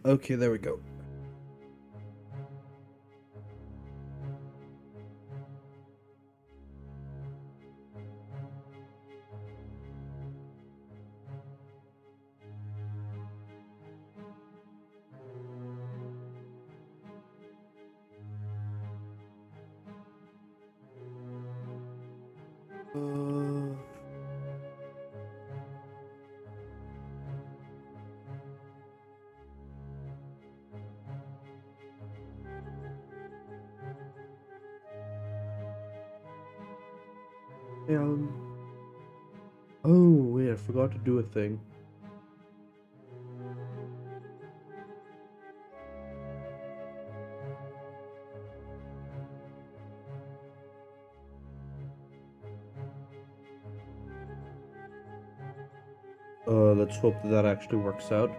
Okay, there we go. Oh, wait, I forgot to do a thing. Let's hope that actually works out.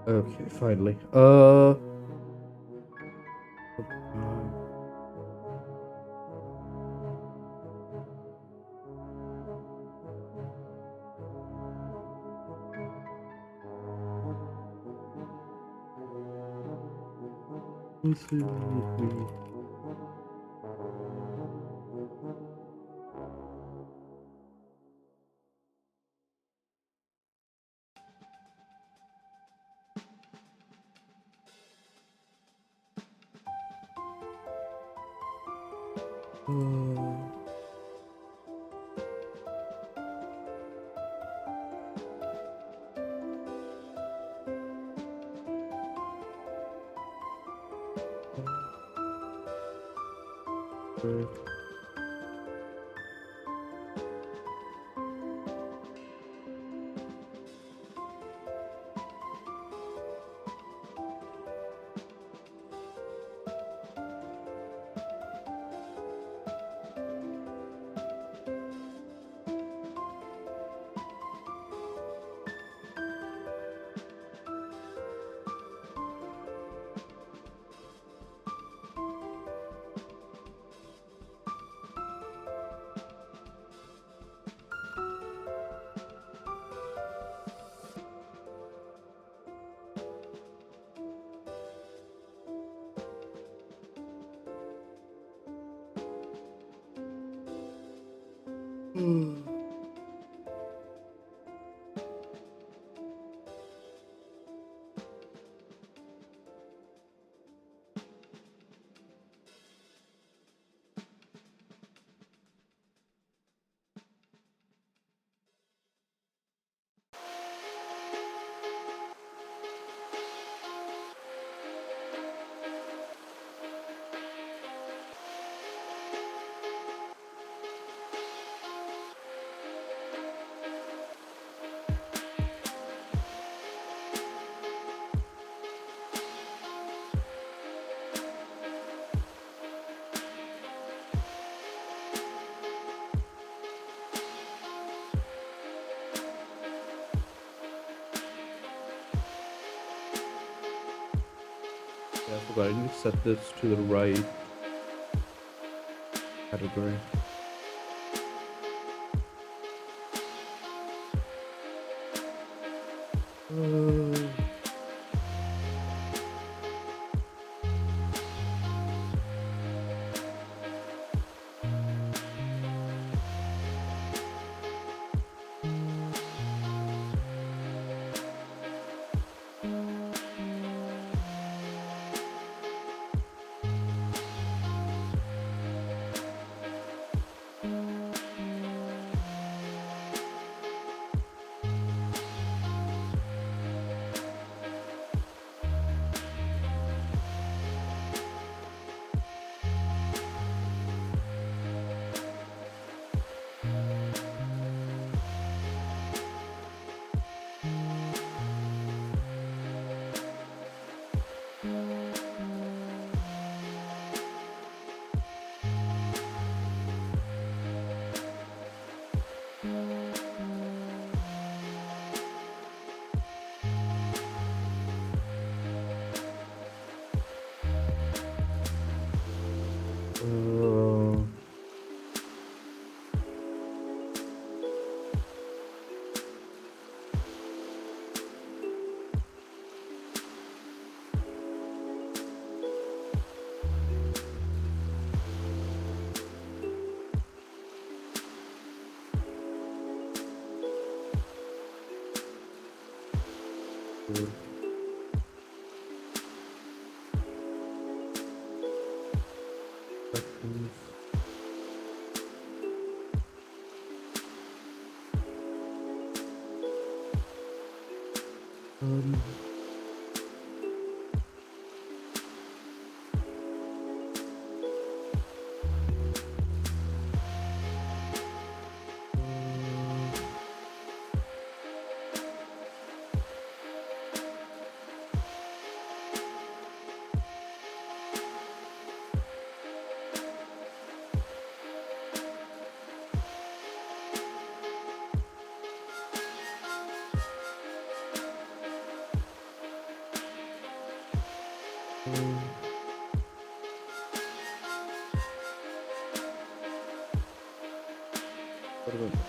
Okay, finally. Yeah, I forgot. I need to set this to the right category. Uh, uh, good. Sections. Um, um, what about this?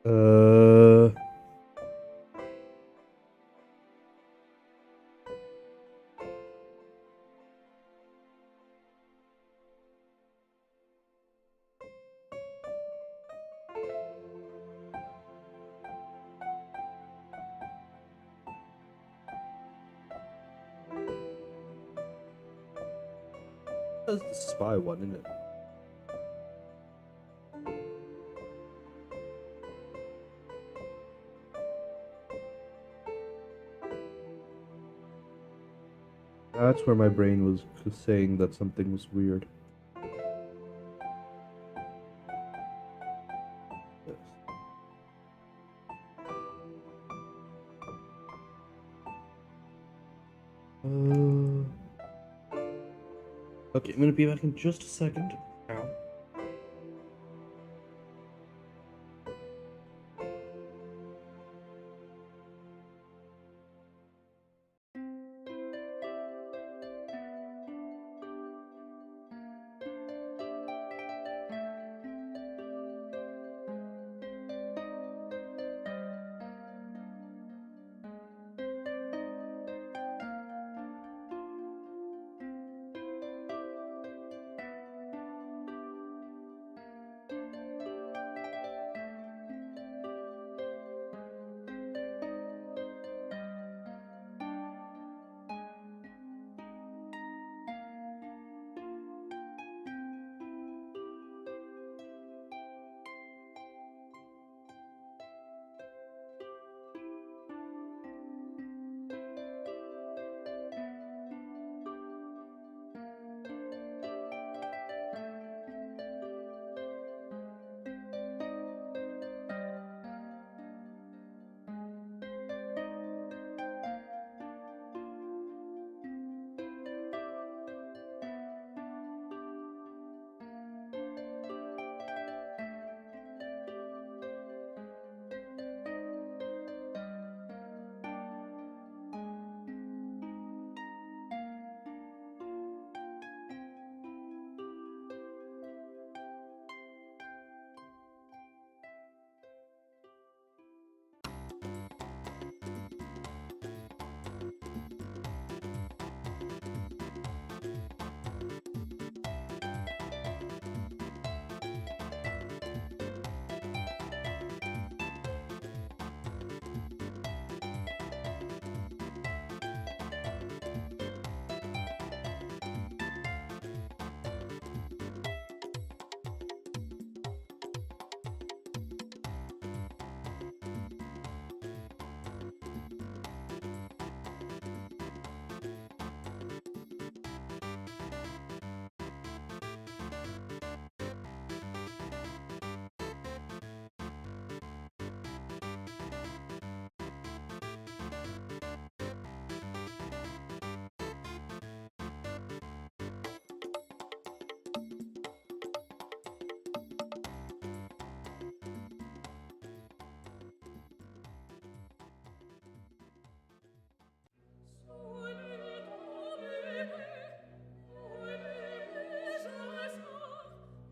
Uh, That's the spy one, isn't it? That's where my brain was saying that something was weird. Yes. Okay, I'm gonna be back in just a second. Ow.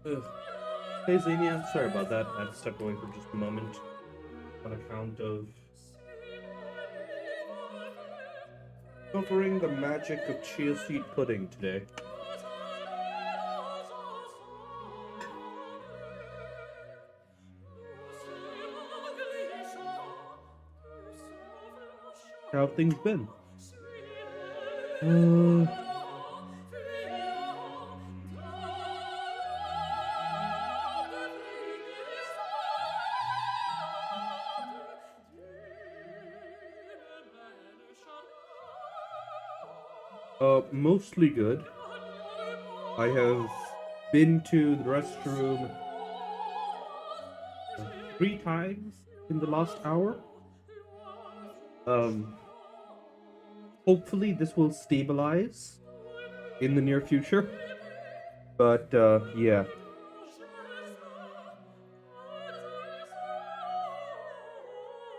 Ugh. Hey Xenia, sorry about that. I had to step away for just a moment on account of covering the magic of chia seed pudding today. How have things been? Mostly good. I have been to the restroom 3 times in the last hour. Hopefully this will stabilize in the near future. But, yeah.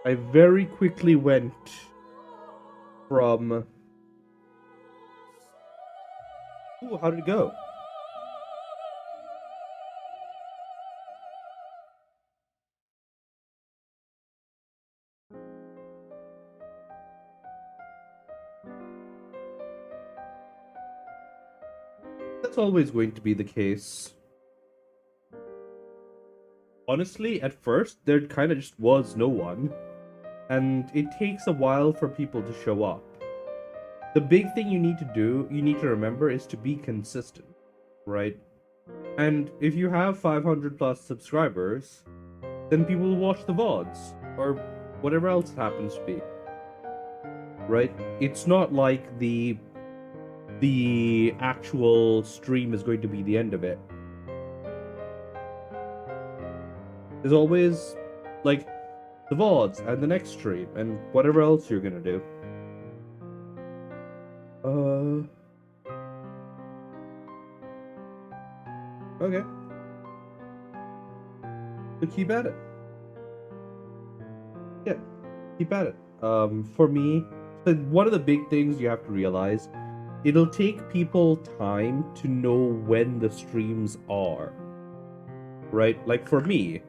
I very quickly went from... Ooh, how did it go? That's always going to be the case. Honestly, at first, there kind of just was no one. And it takes a while for people to show up. The big thing you need to remember, is to be consistent. right? And if you have 500 plus subscribers, then people will watch the VODs or whatever else it happens to be, right? It's not like the actual stream is going to be the end of it. There's always like the VODs and the next stream and whatever else you're gonna do. Okay. So keep at it. Yeah, keep at it. For me, one of the big things you have to realize, it'll take people time to know when the streams are. Right? Like for me,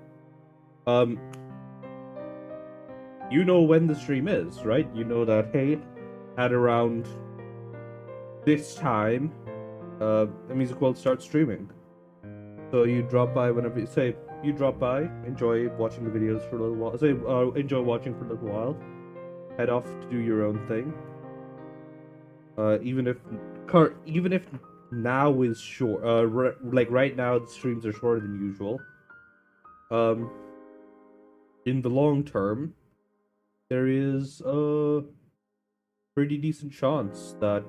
you know when the stream is, right? You know that, hey, at around this time, MCQ will start streaming. So you drop by whenever you drop by, enjoy watching the videos for a little while. Enjoy watching for a little while. Head off to do your own thing. Even if now is short, like right now the streams are shorter than usual. In the long term, there is a pretty decent chance that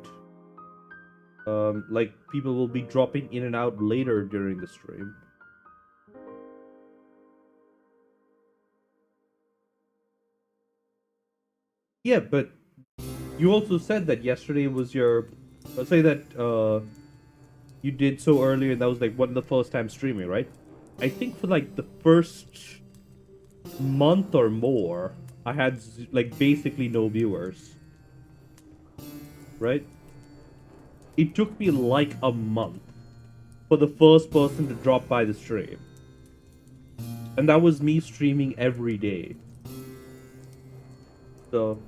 like people will be dropping in and out later during the stream. Yeah, but you also said that yesterday was your, let's say that you did so earlier and that was like one of the first time streaming, right? I think for like the first month or more, I had like basically no viewers, right? It took me like a month for the first person to drop by the stream. And that was me streaming every day. So,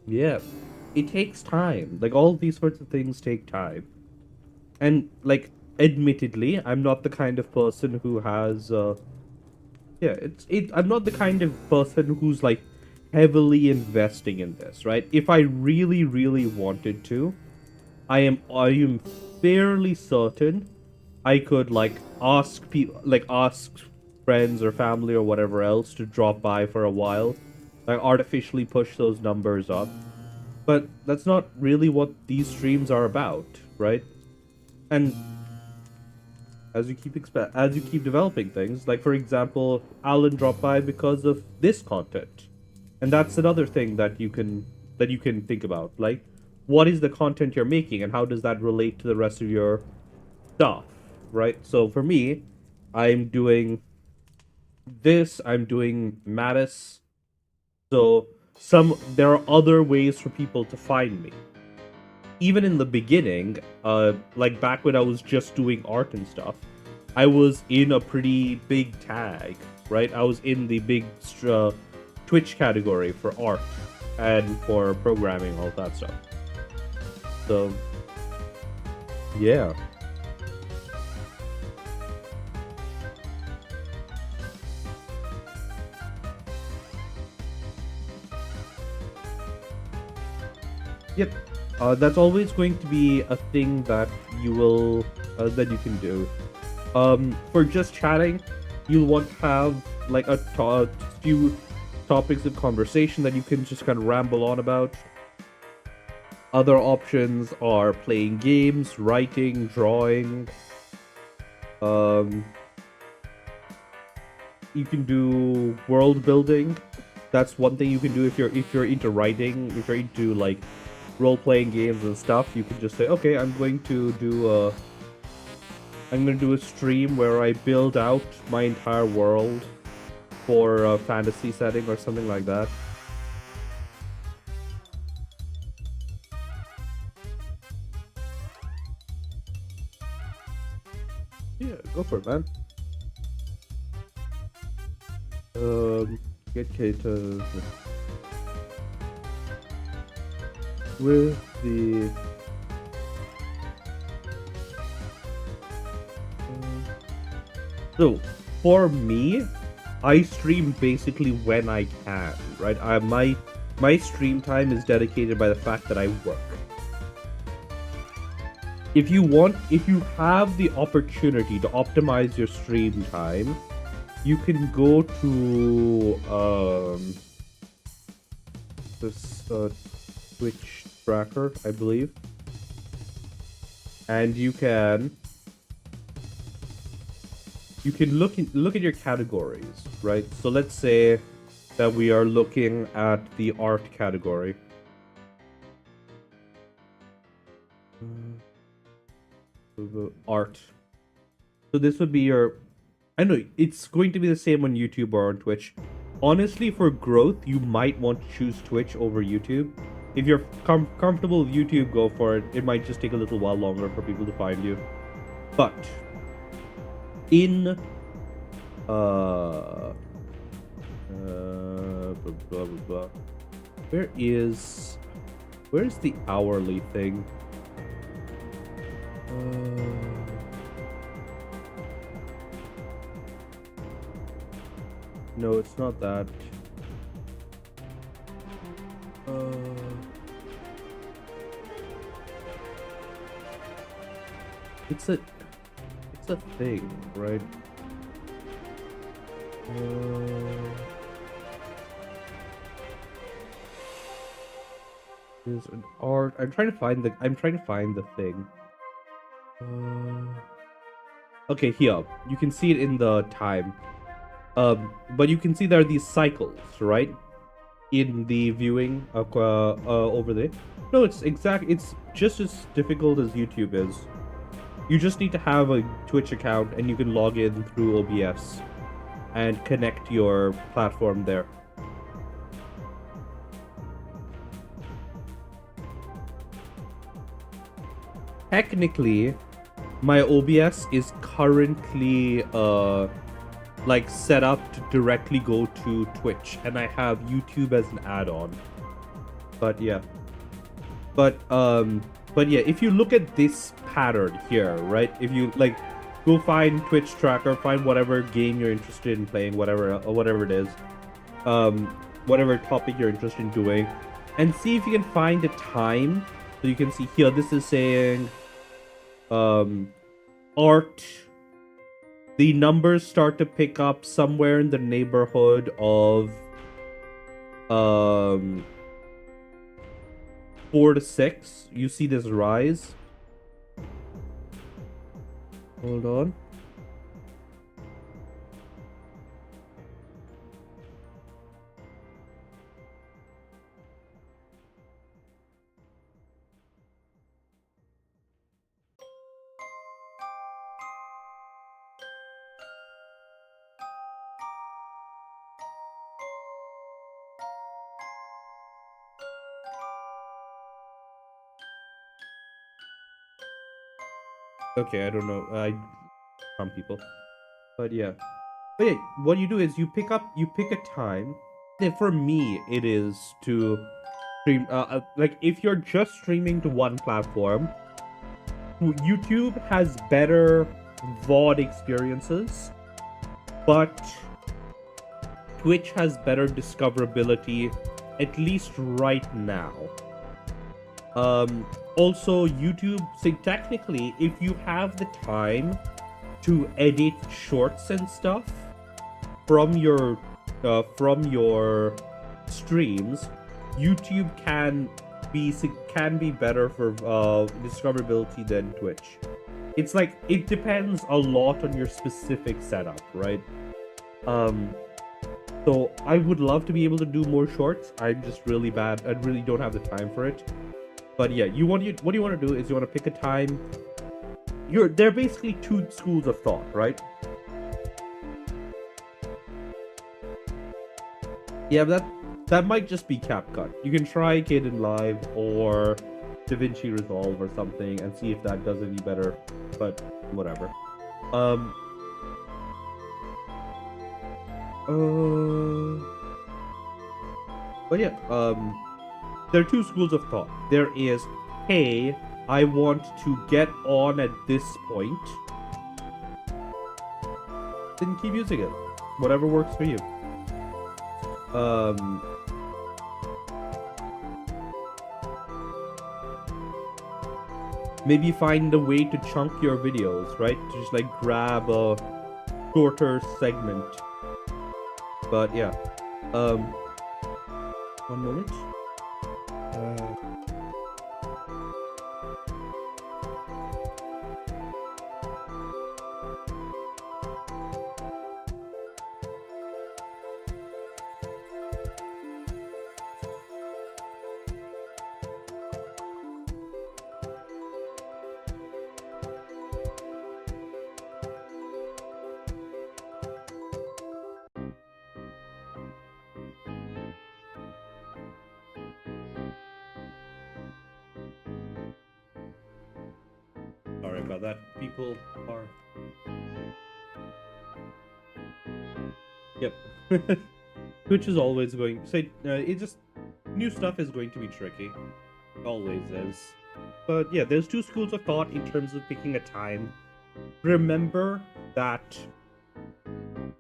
yeah, it takes time. Like, all these sorts of things take time. And, like, admittedly, I'm not the kind of person who has, I'm not the kind of person who's, like, heavily investing in this, right? If I really, really wanted to, I am fairly certain I could ask friends or family or whatever else to drop by for a while, like artificially push those numbers up. But that's not really what these streams are about, right? And as you keep developing things, like for example, Alan dropped by because of this content. And that's another thing that you can think about. Like, what is the content you're making and how does that relate to the rest of your stuff, right? So for me, I'm doing this, I'm doing Mattis. So there are other ways for people to find me. Even in the beginning, like back when I was just doing art and stuff, I was in a pretty big tag, right? I was in the big Twitch category for art and for programming, all that stuff. So, yeah. Yep. That's always going to be a thing that you will that you can do. For just chatting, you'll want to have like a few topics of conversation that you can just kind of ramble on about. Other options are playing games, writing, drawing. You can do world building. That's one thing you can do if you're into writing, if you're into like role-playing games and stuff. You can just say, okay, I'm going to do a stream where I build out my entire world for a fantasy setting or something like that. Yeah, go for it, man. Get Kato with the so for me, I stream basically when I can, right? My stream time is dedicated by the fact that I work. if you have the opportunity to optimize your stream time, you can go to this Twitch tracker, I believe, and you can look at your categories, right? So let's say that we are looking at the art category. Art. So this would be your, I know it's going to be the same on YouTube or on Twitch. Honestly, for growth, you might want to choose Twitch over YouTube. If you're comfortable with YouTube, go for it. It might just take a little while longer for people to find you. But in blah, blah, blah. Where's the hourly thing? No, it's not that. It's a thing, right? There's an art. I'm trying to find the thing. Okay, here you can see it in the time. But you can see there are these cycles, right? In the viewing over there. No, it's just as difficult as YouTube is. You just need to have a Twitch account and you can log in through OBS and connect your platform there. Technically, my OBS is currently like set up to directly go to Twitch, and I have YouTube as an add-on. But yeah, if you look at this pattern here, right? If you like, go find Twitch tracker, find whatever game you're interested in playing, whatever it is, whatever topic you're interested in doing, and see if you can find a time. So you can see here, this is saying, art. The numbers start to pick up somewhere in the neighborhood of 4 to 6. You see this rise. Hold on. Okay, I don't know. Some people, but yeah. What you do is you pick a time. For me, it is to stream. Like if you're just streaming to one platform, YouTube has better VOD experiences, but Twitch has better discoverability, at least right now. Also, YouTube, say technically, if you have the time to edit shorts and stuff from your streams, YouTube can be better for discoverability than Twitch. It's like, it depends a lot on your specific setup, right? So I would love to be able to do more shorts. I'm just really bad. I really don't have the time for it. But yeah, what you want to do is you want to pick a time. There are basically two schools of thought, right? Yeah, that might just be CapCut. You can try Kden Live or DaVinci Resolve or something and see if that does any better. But whatever. But yeah, there are two schools of thought. There is, hey, I want to get on at this point. Then keep using it. Whatever works for you. maybe find a way to chunk your videos, right? To just like grab a shorter segment. But yeah, one moment. Sorry about that. People are. Yep. Twitch is always going. Say, it just new stuff is going to be tricky. Always is. But yeah, there's two schools of thought in terms of picking a time. Remember that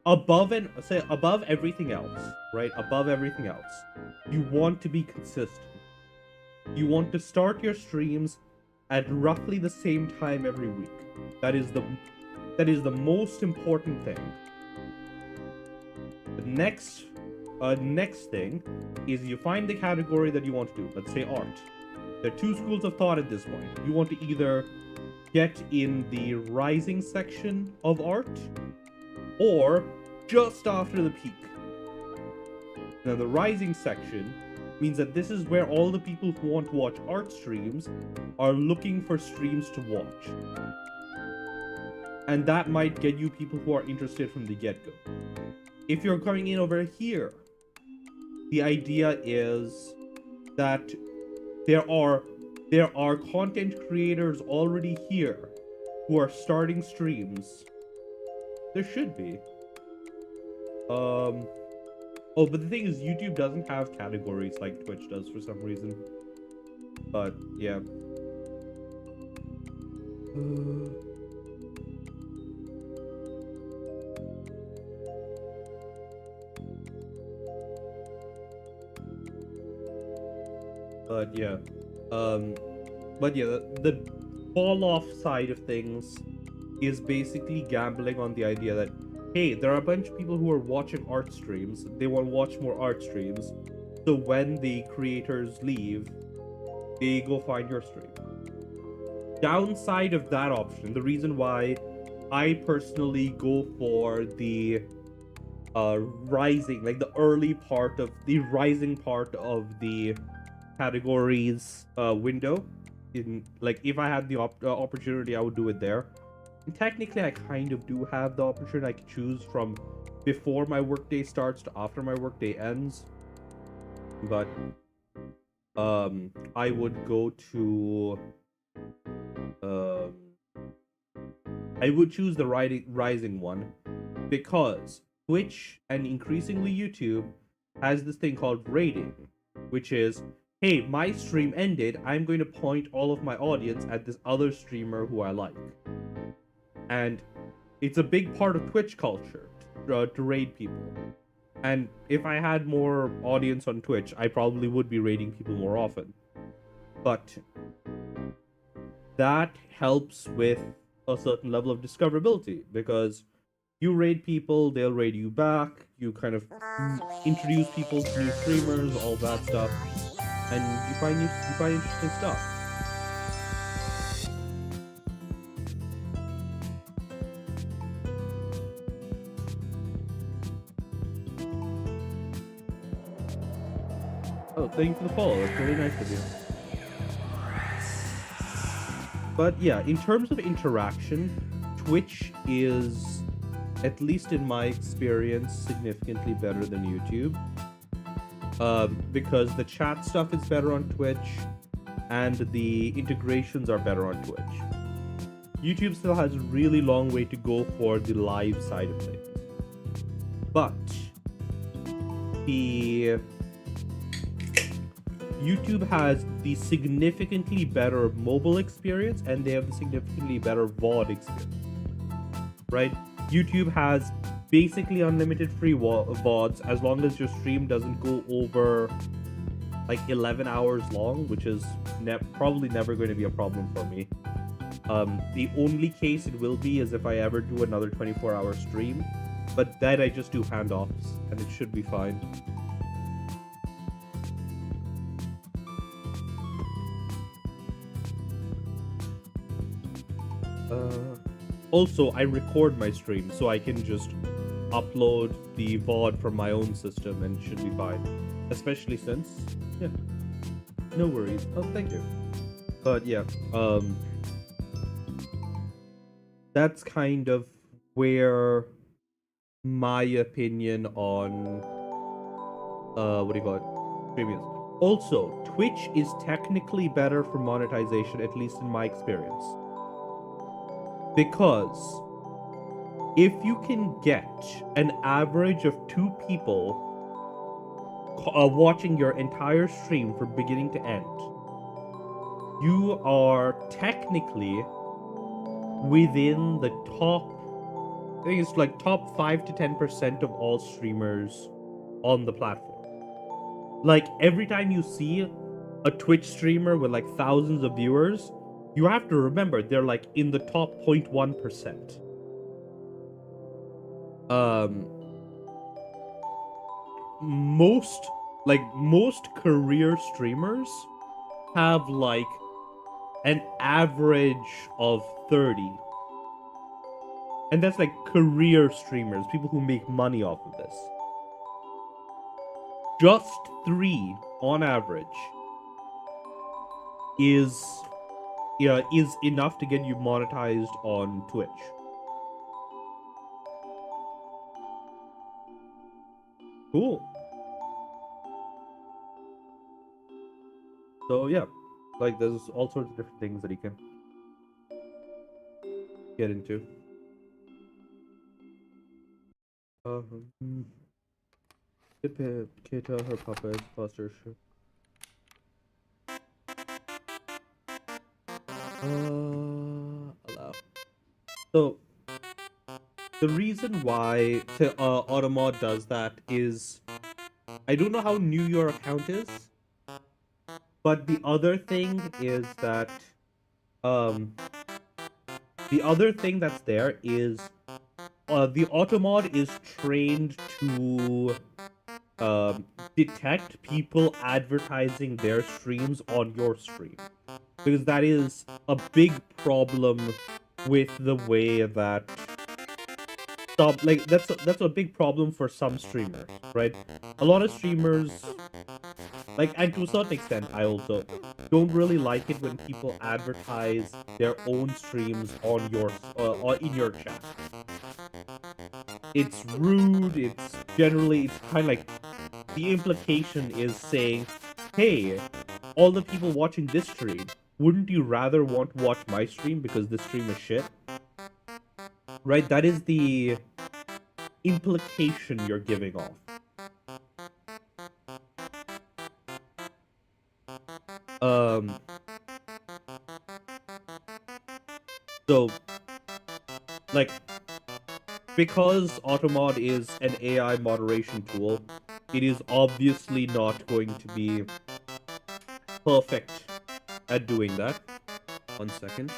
above everything else, right? Above everything else, you want to be consistent. You want to start your streams at roughly the same time every week. That is the most important thing. The next thing is you find the category that you want to do. Let's say art. There are two schools of thought at this point. You want to either get in the rising section of art or just after the peak. Now the rising section means that this is where all the people who want to watch art streams are looking for streams to watch. And that might get you people who are interested from the get-go. If you're coming in over here, the idea is that there are content creators already here who are starting streams. There should be. Oh, but the thing is, YouTube doesn't have categories like Twitch does for some reason. But, yeah. But, yeah. The fall-off side of things is basically gambling on the idea that hey, there are a bunch of people who are watching art streams. They want to watch more art streams. So when the creators leave, they go find your stream. Downside of that option, the reason why I personally go for the rising, like the early part of the rising part of the categories window, in like if I had the opportunity, I would do it there. And technically, I kind of do have the opportunity. I can choose from before my workday starts to after my workday ends. But I would go to I would choose the rising one because Twitch and increasingly YouTube has this thing called rating, which is, hey, my stream ended. I'm going to point all of my audience at this other streamer who I like. And it's a big part of Twitch culture to raid people. And if I had more audience on Twitch, I probably would be raiding people more often. But that helps with a certain level of discoverability, because you raid people, they'll raid you back, you kind of introduce people to new streamers, all that stuff, and you find interesting stuff. Oh, thank you for the follow. That's really nice of you. But yeah, in terms of interaction, Twitch is, at least in my experience, significantly better than YouTube. Because the chat stuff is better on Twitch, and the integrations are better on Twitch. YouTube still has a really long way to go for the live side of things. But YouTube has the significantly better mobile experience, and they have the significantly better VOD experience, right? YouTube has basically unlimited free VODs as long as your stream doesn't go over like 11 hours long, which is probably never going to be a problem for me. The only case it will be is if I ever do another 24-hour stream, but then I just do handoffs and it should be fine. Also, I record my stream, so I can just upload the VOD from my own system and it should be fine. Especially since, yeah, no worries. Oh, thank you. But yeah, that's kind of where my opinion on, what do you call it, streaming is. Also, Twitch is technically better for monetization, at least in my experience. Because if you can get an average of 2 people watching your entire stream from beginning to end, you are technically within the top, I think it's like top 5 to 10% of all streamers on the platform. Like, every time you see a Twitch streamer with like thousands of viewers, you have to remember they're like in the top 0.1%. Most career streamers have like an average of 30. And that's like career streamers, people who make money off of this. Just 3 on average is enough to get you monetized on Twitch. Cool. So yeah, like there's all sorts of different things that you can get into. Kita, her puppet, Foster. Allow. So the reason why Automod does that is, I don't know how new your account is, but the other thing is that the other thing that's there is the Automod is trained to detect people advertising their streams on your stream, because that is a big problem with the way that that's a big problem for some streamers, right? A lot of streamers, like, and to a certain extent I also don't really like it when people advertise their own streams on your or in your chat. It's rude. It's kind of like the implication is saying, hey, all the people watching this stream, wouldn't you rather want to watch my stream because this stream is shit? Right? That is the implication you're giving off. So, like, because Automod is an AI moderation tool, it is obviously not going to be perfect at doing that. 1 second.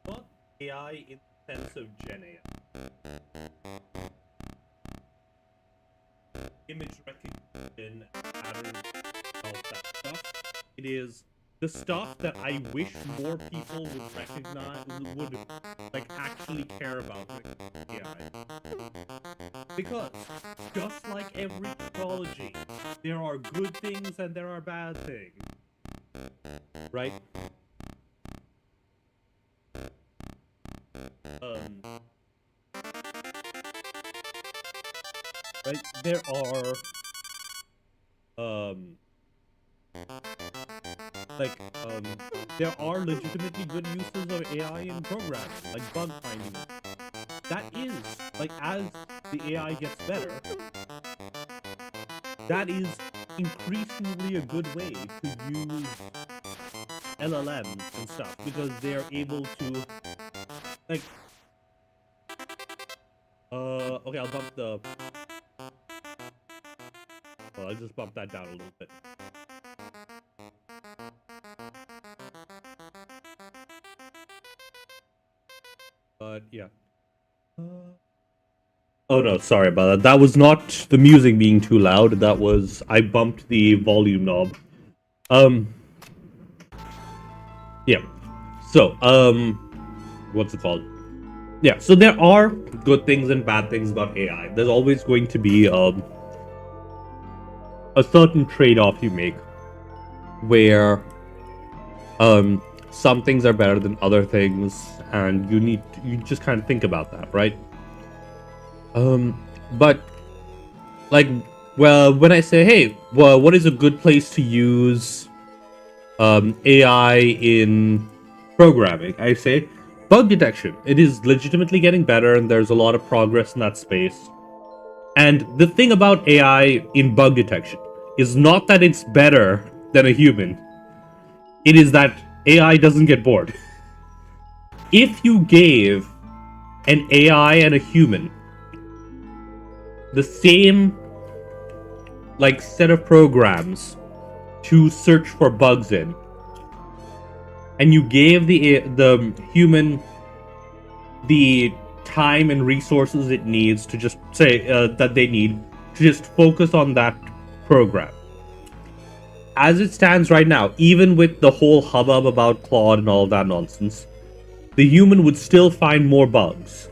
Not AI in the sense of Gen AI. Image recognition, patterns, all that stuff. It is the stuff that I wish more people would recognize, would like actually care about with AI. Because just like every technology, there are good things and there are bad things. Right? Right? There are legitimately good uses of AI in programming, like bug finding. That is, like, as the AI gets better, that is increasingly a good way to use LLMs and stuff because they're able to like okay, I'll bump the well, I'll just bump that down a little bit. But yeah. Oh no, sorry about that. That was not the music being too loud. That was I bumped the volume knob. Um yeah. So, what's it called? Yeah, so there are good things and bad things about AI. There's always going to be a certain trade-off you make where some things are better than other things and you just kind of think about that, right? But like, well, when I say, hey, well, what is a good place to use AI in programming, I say bug detection. It is legitimately getting better and there's a lot of progress in that space. And the thing about AI in bug detection is not that it's better than a human, it is that AI doesn't get bored. If you gave an AI and a human the same like set of programs to search for bugs in, and you gave the human the time and resources it needs to just say that they need to just focus on that program. As it stands right now, even with the whole hubbub about Claude and all that nonsense, the human would still find more bugs.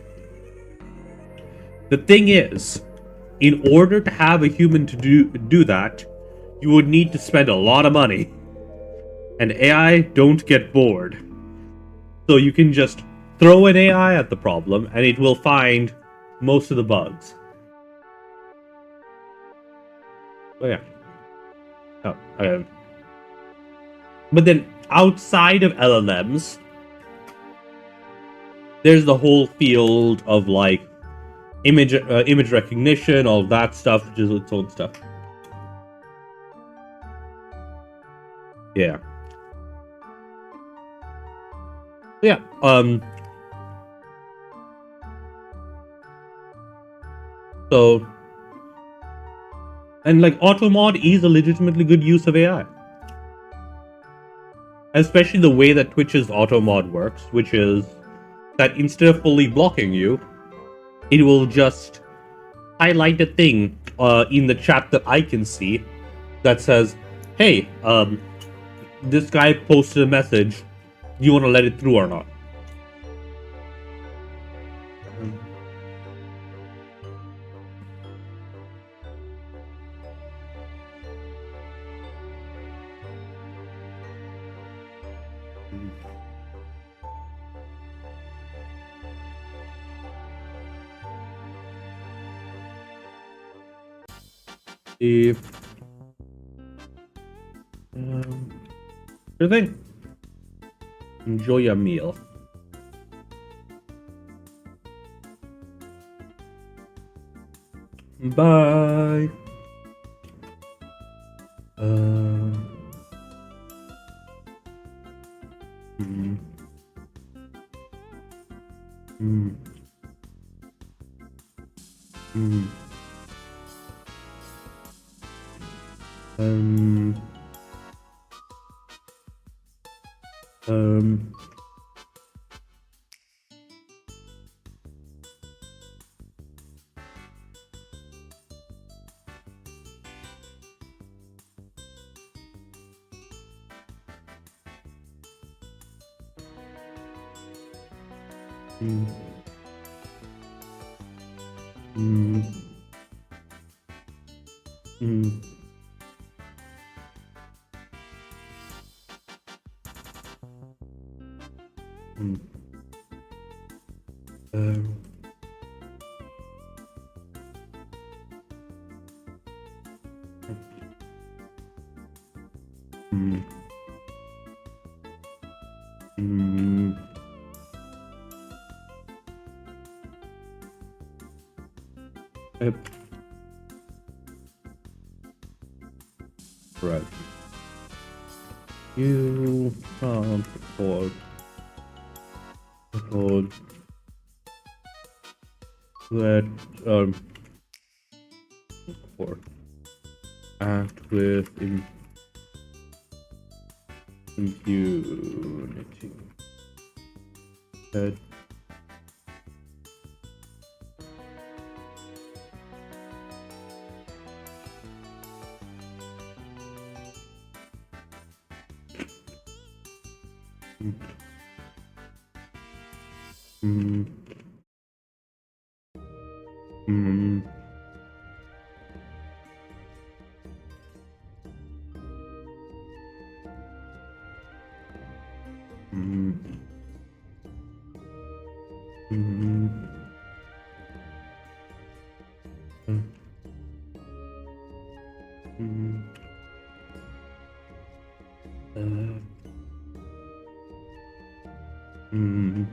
The thing is, in order to have a human to do that, you would need to spend a lot of money. And AI don't get bored. So you can just throw an AI at the problem and it will find most of the bugs. Oh yeah. Oh, but then outside of LLMs, there's the whole field of like image recognition, all that stuff, which is its own stuff. Yeah. Yeah. So, and like automod is a legitimately good use of AI. Especially the way that Twitch's automod works, which is that instead of fully blocking you, it will just highlight a thing in the chat that I can see that says, hey, this guy posted a message. Do you want to let it through or not? If sure thing. Enjoy your meal. Bye. Mm, mm, mm, um, um, mm, mm, mm, mm, um, mm, mm, Right. You can't afford that or act with impunity. That mm, mm, mm, mm, mm, mm, mm, mm,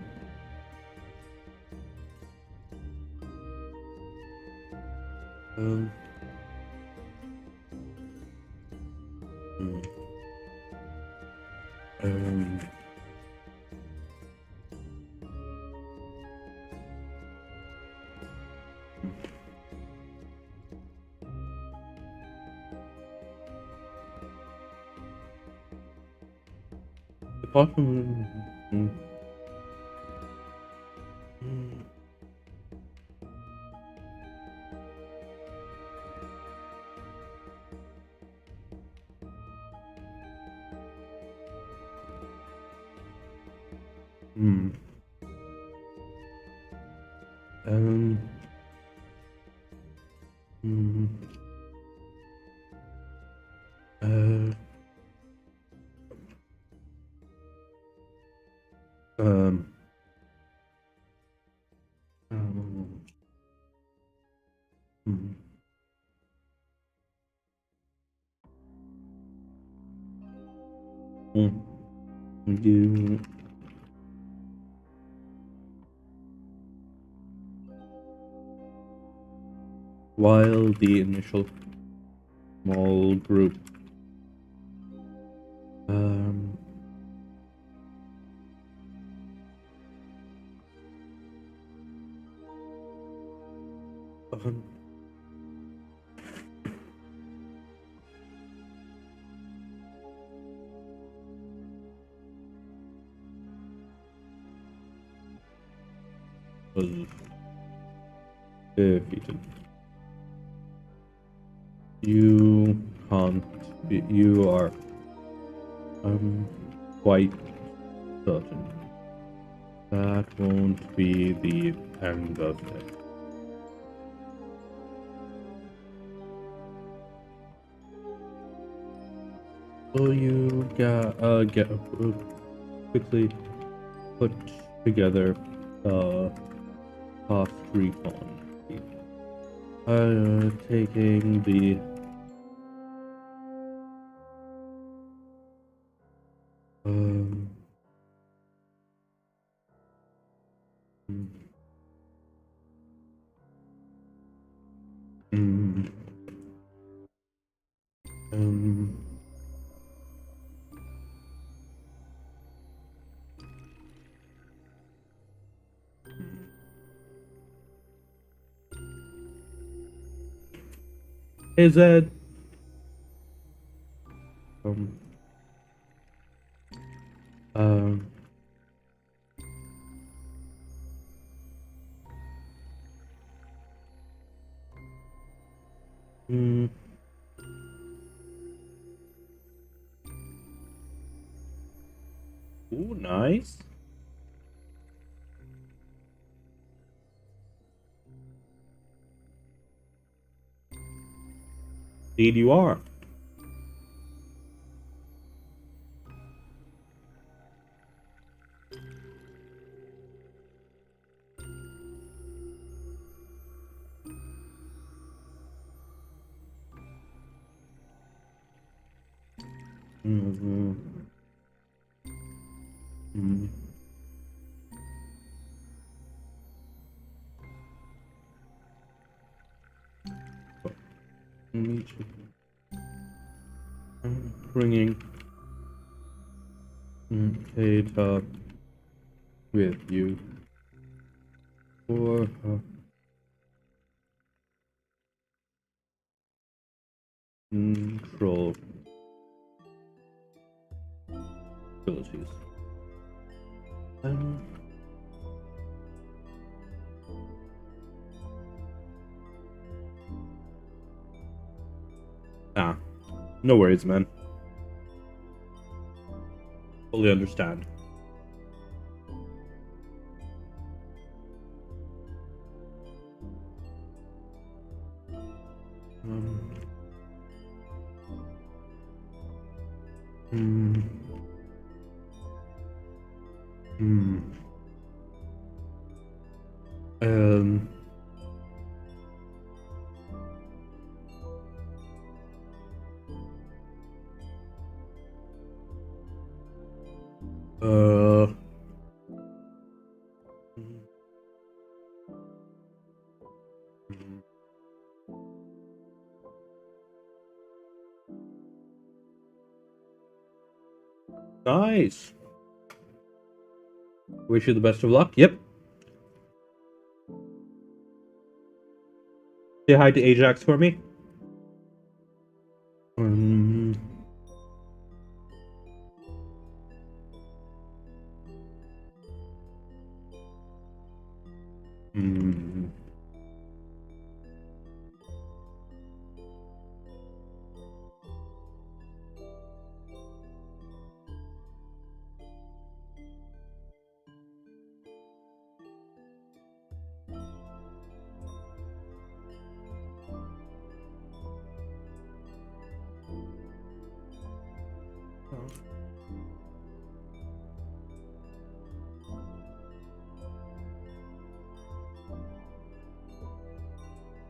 um, mm, um, apart from mm, um, mm, uh, um, um, mm, mm, you while the initial small group um um, was defeated. You can't be, you are quite certain that won't be the end of it. So you get quickly put together past refund. Taking the um mm, um is that um um mm, ooh, nice. Indeed you are. Mm-hmm. Mm-hmm. Me too. bringing Kate up with you for control abilities. No worries, man. Fully understand. Nice. Wish you the best of luck. Yep. Say hi to Ajax for me.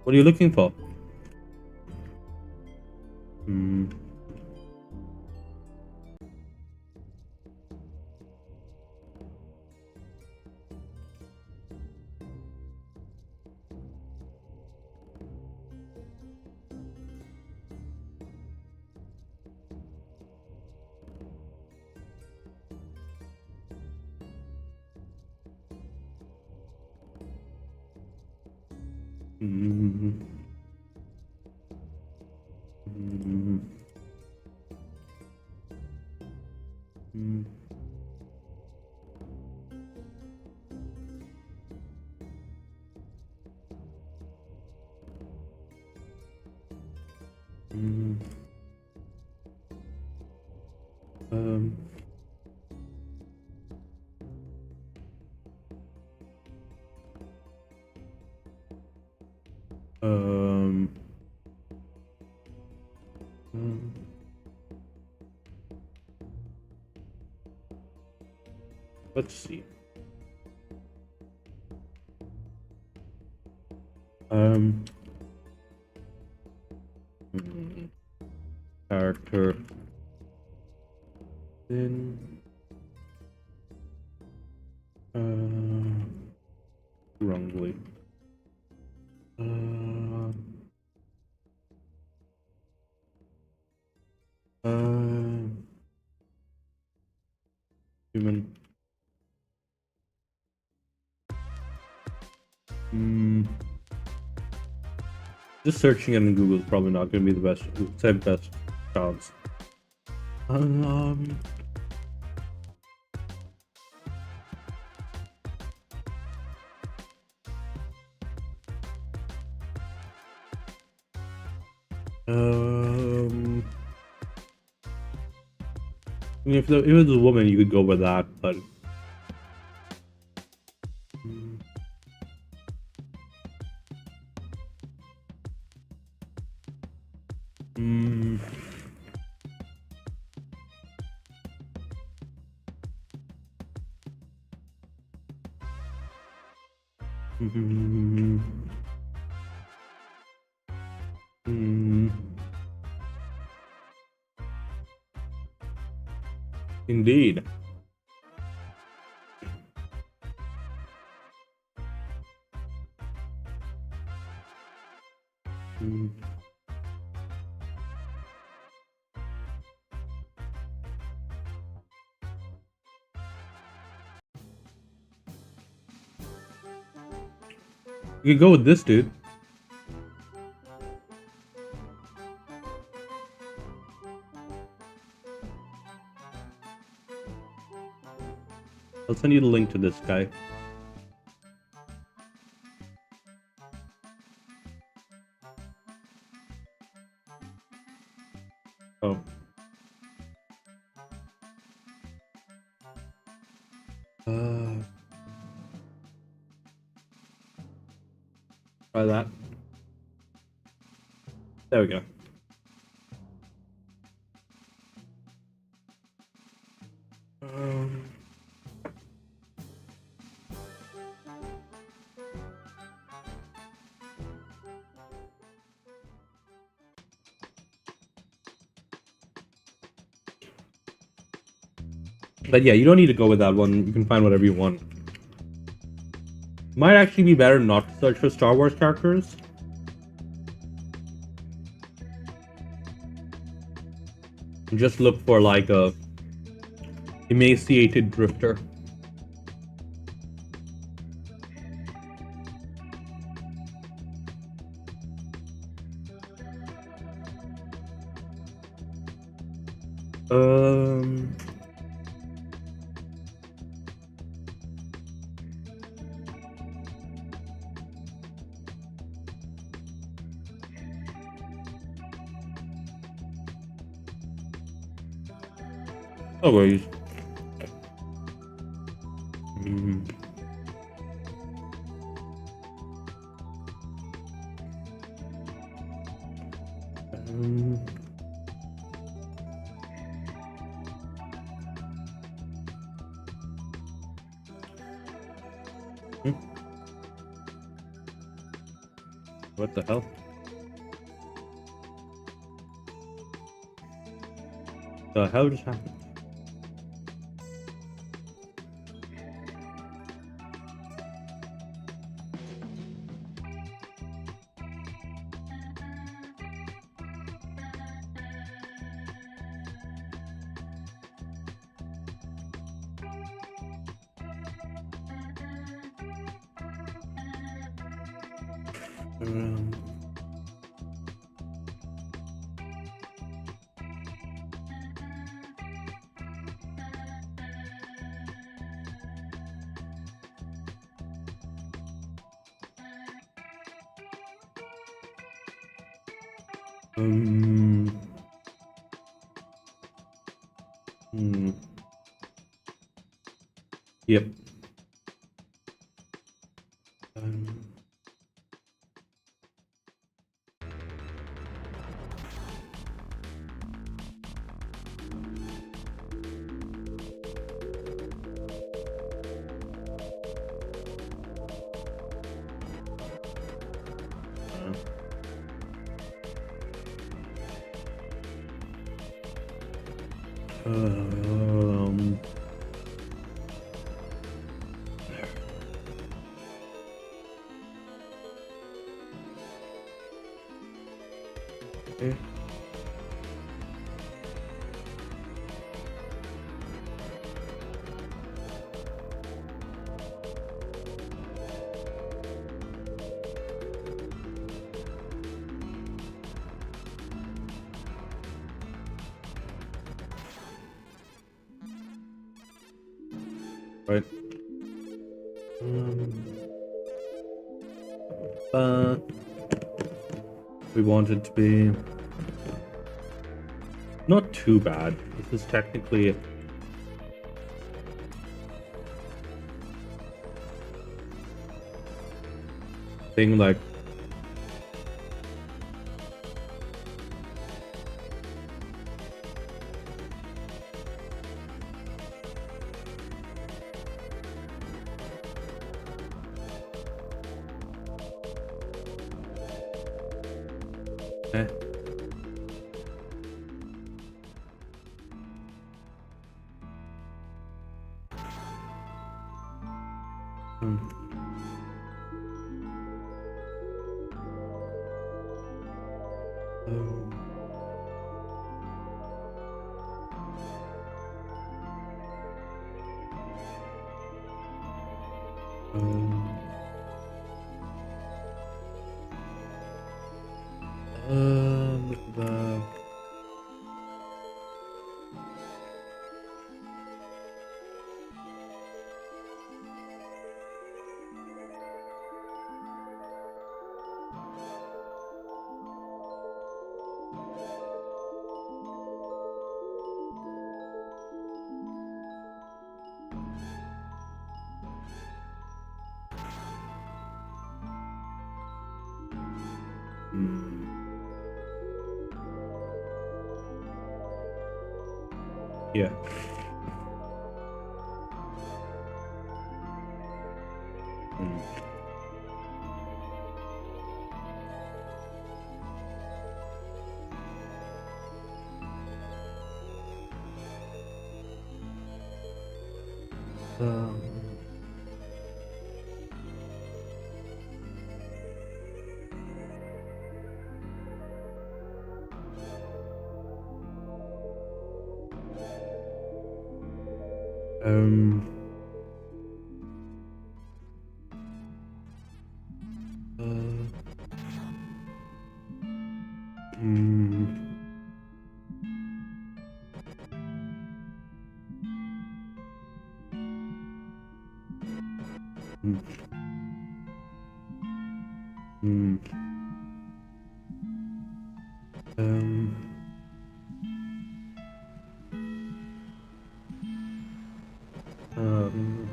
What are you looking for? Let's see. Character. Then. Wrongly. Human. Just searching it in Google is probably not going to be the best, best chance. I mean, if it was a woman, you could go with that, but. Indeed. You could go with this dude. I'll send you the link to this guy. Oh. Try that. There we go. But yeah, you don't need to go with that one. You can find whatever you want. Might actually be better not to search for Star Wars characters. And just look for like a emaciated drifter. No worries. What the hell? The hell just happened? Yep. Okay. Right. We want it to be not too bad. This is technically thing like The yeah. Um, um, uh, mm, mm, mm, um, um,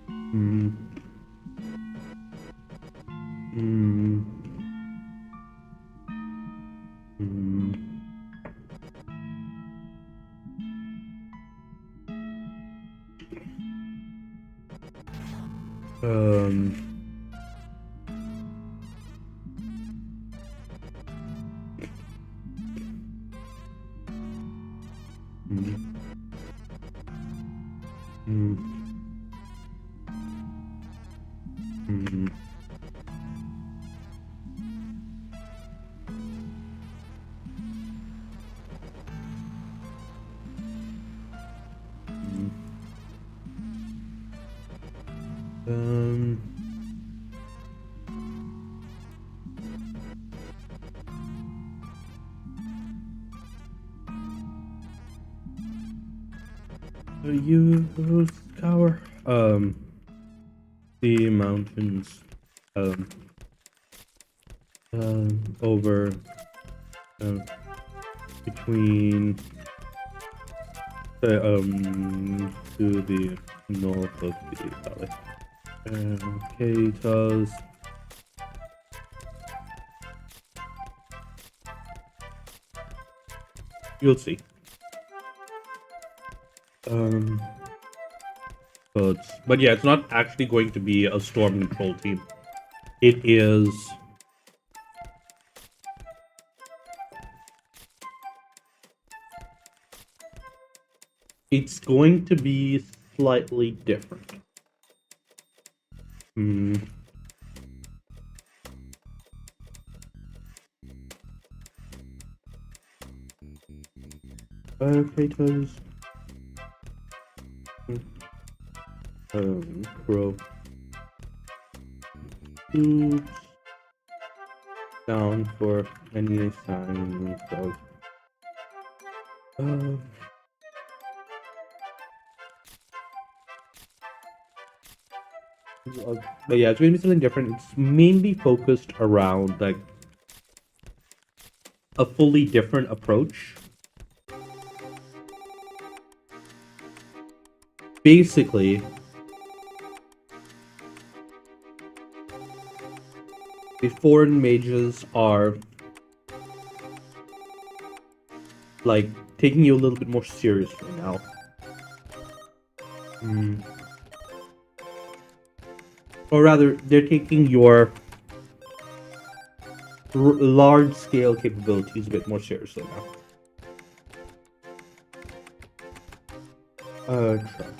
mm, mm, mm, um, mm, mm, mm, mm, um, you scour the mountains um over um between to the north of the valley. Okay, Taz. You'll see. Um, but yeah, it's not actually going to be a storm control team. It is. It's going to be slightly different. Hmm. Okay, Taz. Crow. Oops. Down for any sign of. But yeah, it's gonna be something different. It's mainly focused around like a fully different approach. Basically, the foreign mages are like taking you a little bit more seriously now. Or rather, they're taking your large-scale capabilities a bit more seriously now. Try.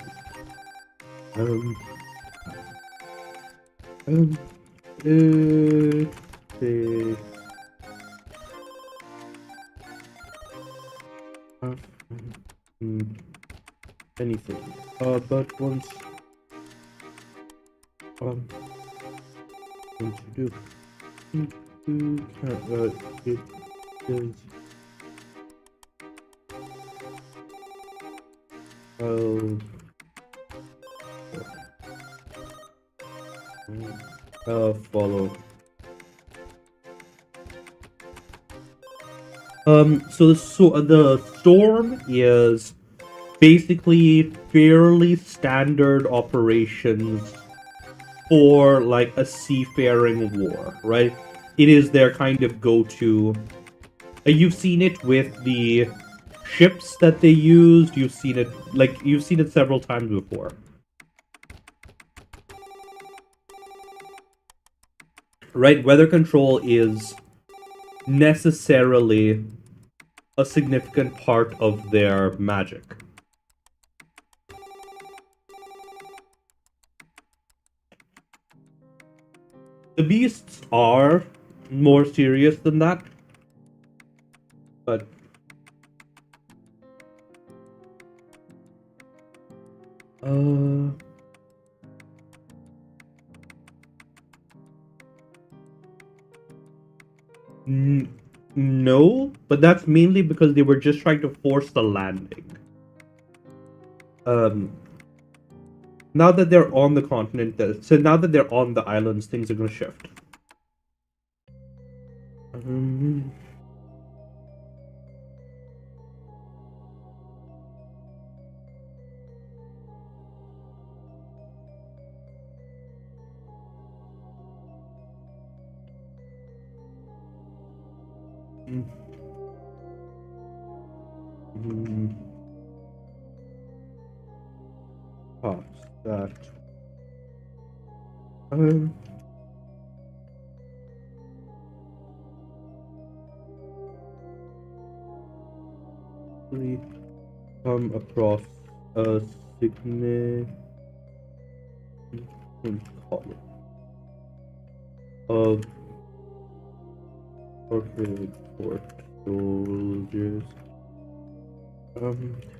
Um, um, uh, anything. But once you do, you can it is follow. So the storm is basically fairly standard operations for like a seafaring war, right? It is their kind of go-to. You've seen it with the ships that they used. You've seen it several times before. Right? Weather control is necessarily a significant part of their magic. The beasts are more serious than that, but no, but that's mainly because they were just trying to force the landing. Now that they're on the continent, so now that they're on the islands, things are gonna shift. Past that. We come across a significant column of orchid port soldiers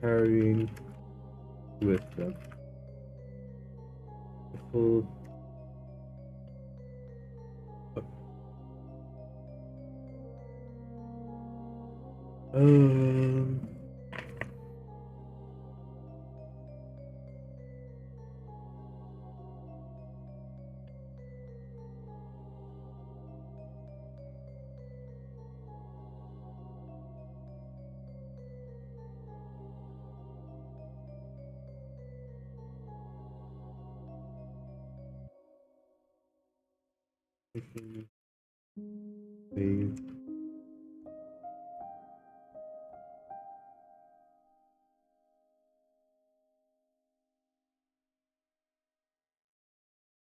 carrying with them full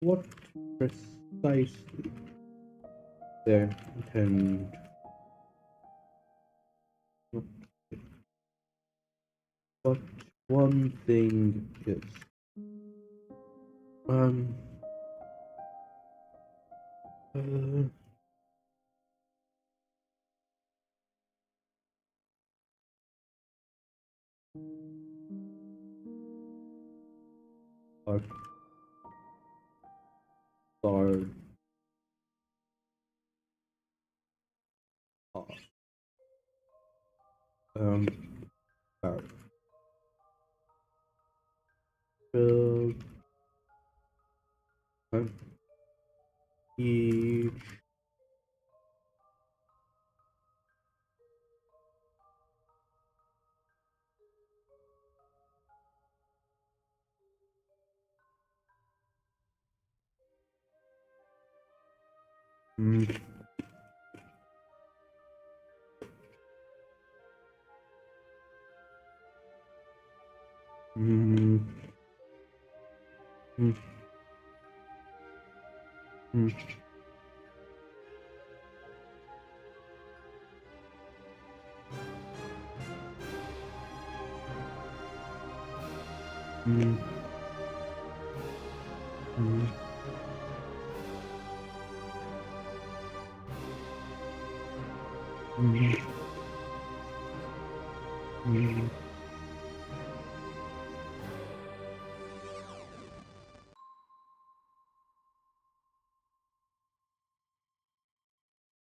what precisely their intent. But one thing is, are starved off. Build each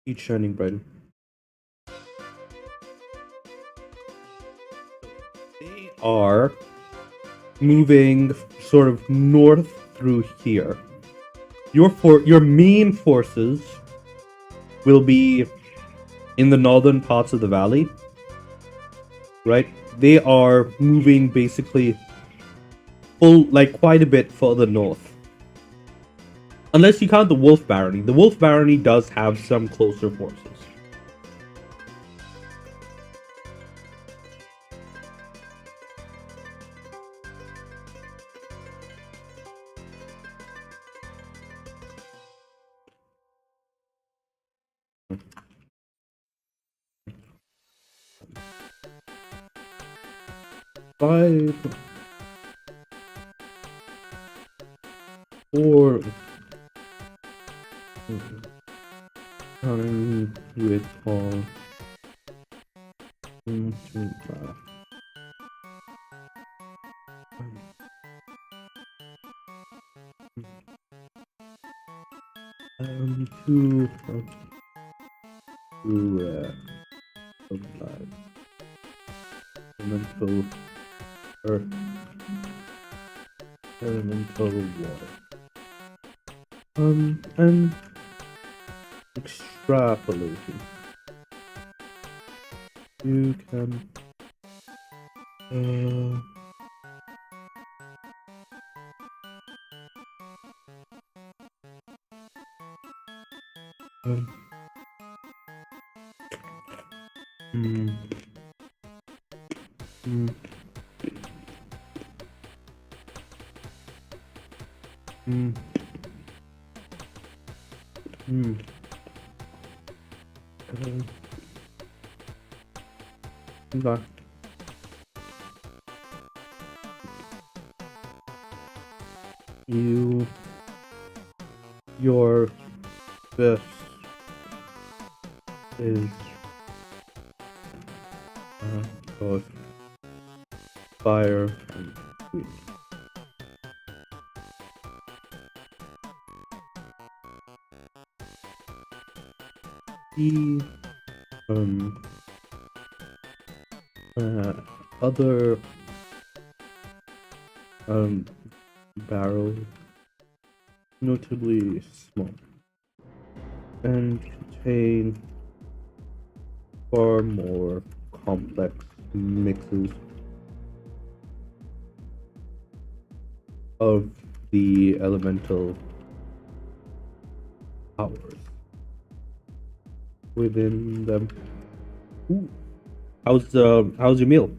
Keep shining brighter. They are moving sort of north through here. Your main forces will be in the northern parts of the valley, right? They are moving basically quite a bit further north. Unless you count the Wolf Barony. The Wolf Barony does have some closer forces. Five, four, time with all. Two, alive. Elemental earth, elemental water. And extrapolating. You can um, mm, mm, mm, mm, okay. Your best is both fire and wind. The other barrel, notably small, and contain far more complex mixes of the elemental powers within them. Ooh. How's your meal?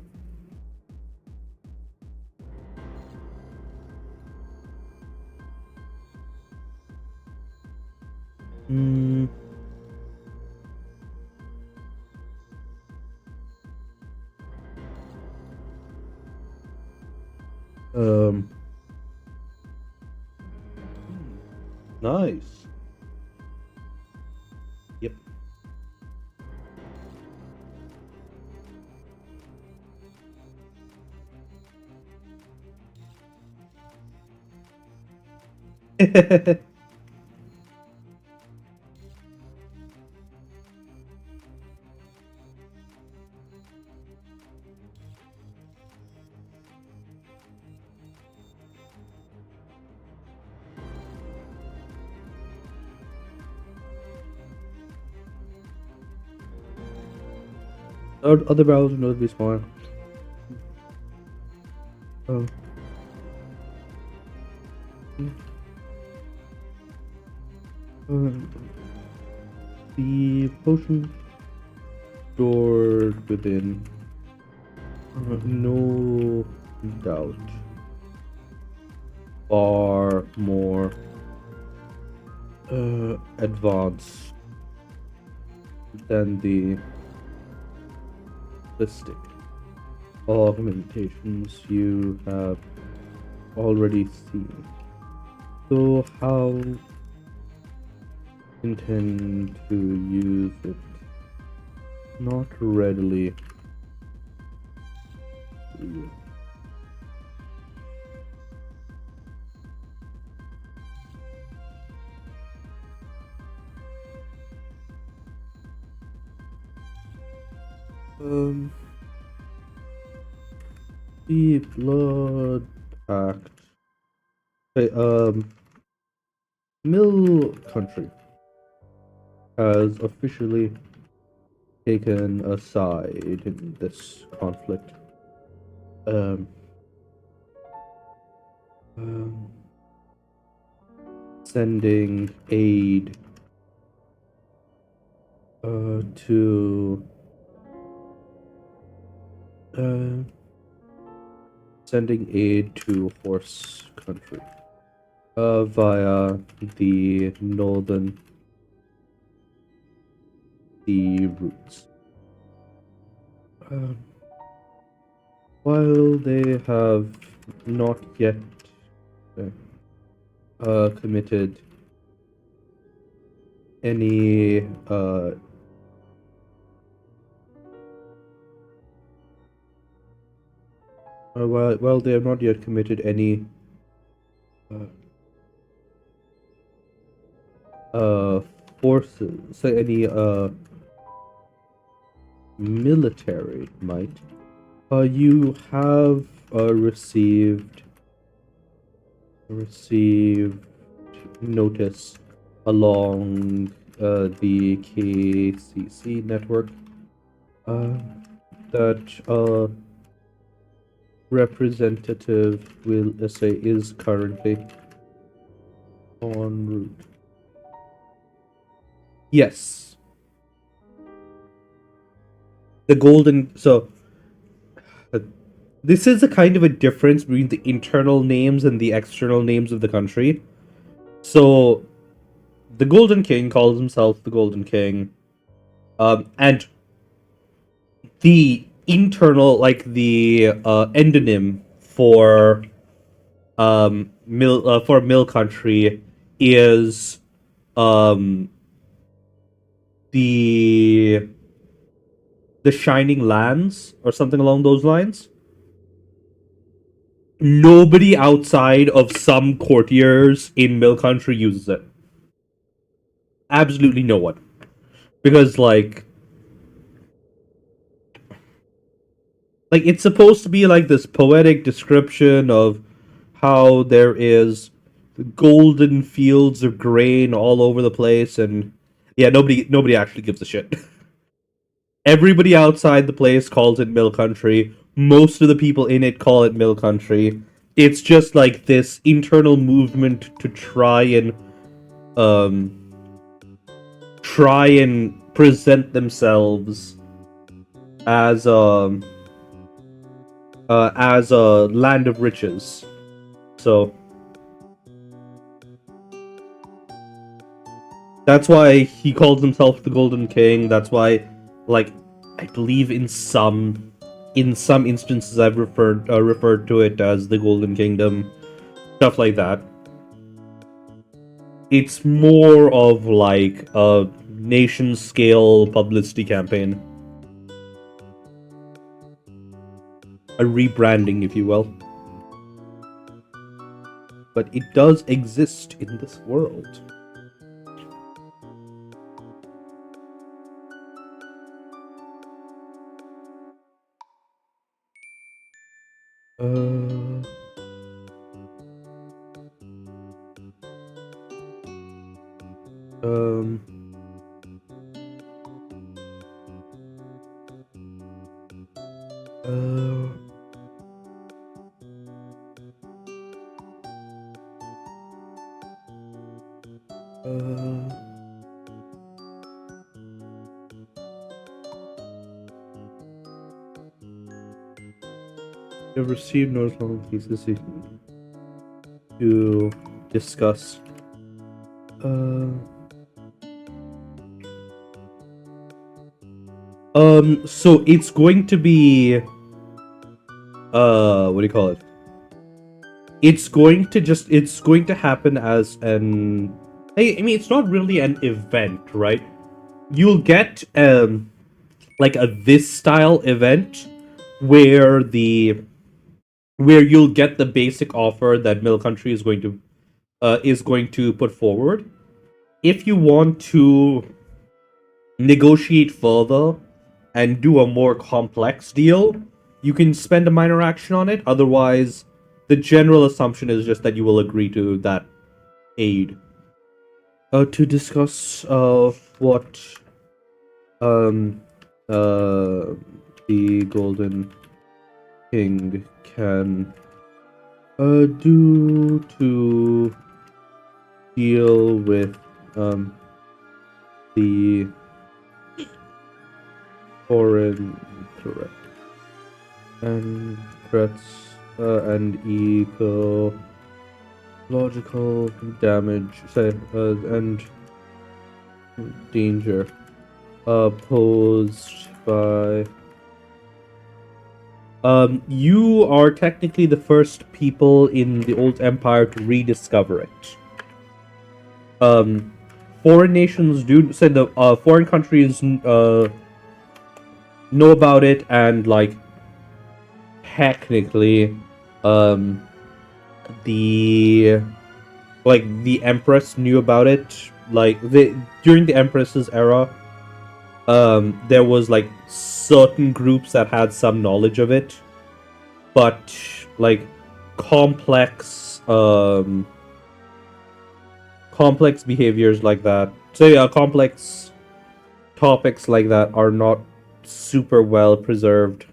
Mm, um, nice. Yep. Other barrels are notably smaller. Oh. The potion stored within, no doubt, far more advanced than the ballistic augmentations you have already seen. So how intend to use it? Not readily. The Blood Pact. Okay, Mill Country has officially taken a side in this conflict. Um, um, Sending aid to sending aid to Horse Country via the northern sea routes. While they have not yet committed any well, they have not yet committed any forces, so any military might. You have received notice along the KCC network that representative will say is currently en route. Yes. The golden this is a kind of a difference between the internal names and the external names of the country. So the Golden King calls himself the Golden King. And the internal, like the endonym for Mill Country is the Shining Lands or something along those lines. Nobody outside of some courtiers in Mill Country uses it. Absolutely no one. Because it's supposed to be like this poetic description of how there is golden fields of grain all over the place, and yeah, nobody actually gives a shit. Everybody outside the place calls it Mill Country. Most of the people in it call it Mill Country. It's just like this internal movement to try and present themselves as a land of riches. So that's why he calls himself the Golden King. That's why, like, I believe in some instances I've referred to it as the Golden Kingdom, stuff like that. It's more of like a nation scale publicity campaign, a rebranding, if you will. But it does exist in this world. You have received notice from PCC to discuss. So it's going to be, what do you call it? It's going to happen as an, I mean, it's not really an event, right? You'll get, like a this style event where you'll get the basic offer that Mill Country is going to put forward. If you want to negotiate further and do a more complex deal, you can spend a minor action on it. Otherwise, the general assumption is just that you will agree to that aid. To discuss what um the Golden King can do to deal with the foreign threat and threats and ecological damage, and danger posed by. You are technically the first people in the old empire to rediscover it. Foreign nations do say the foreign countries know about it, and like technically, the the Empress knew about it. Like during the Empress's era, there was like certain groups that had some knowledge of it, but like complex complex behaviors like that, say complex topics like that are not super well preserved.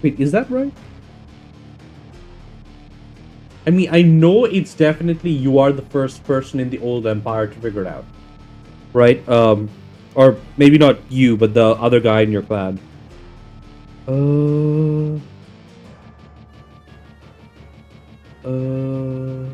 Wait, is that right? I mean, I know it's definitely you are the first person in the old empire to figure it out, right? Or maybe not you, but the other guy in your clan. Uh, uh,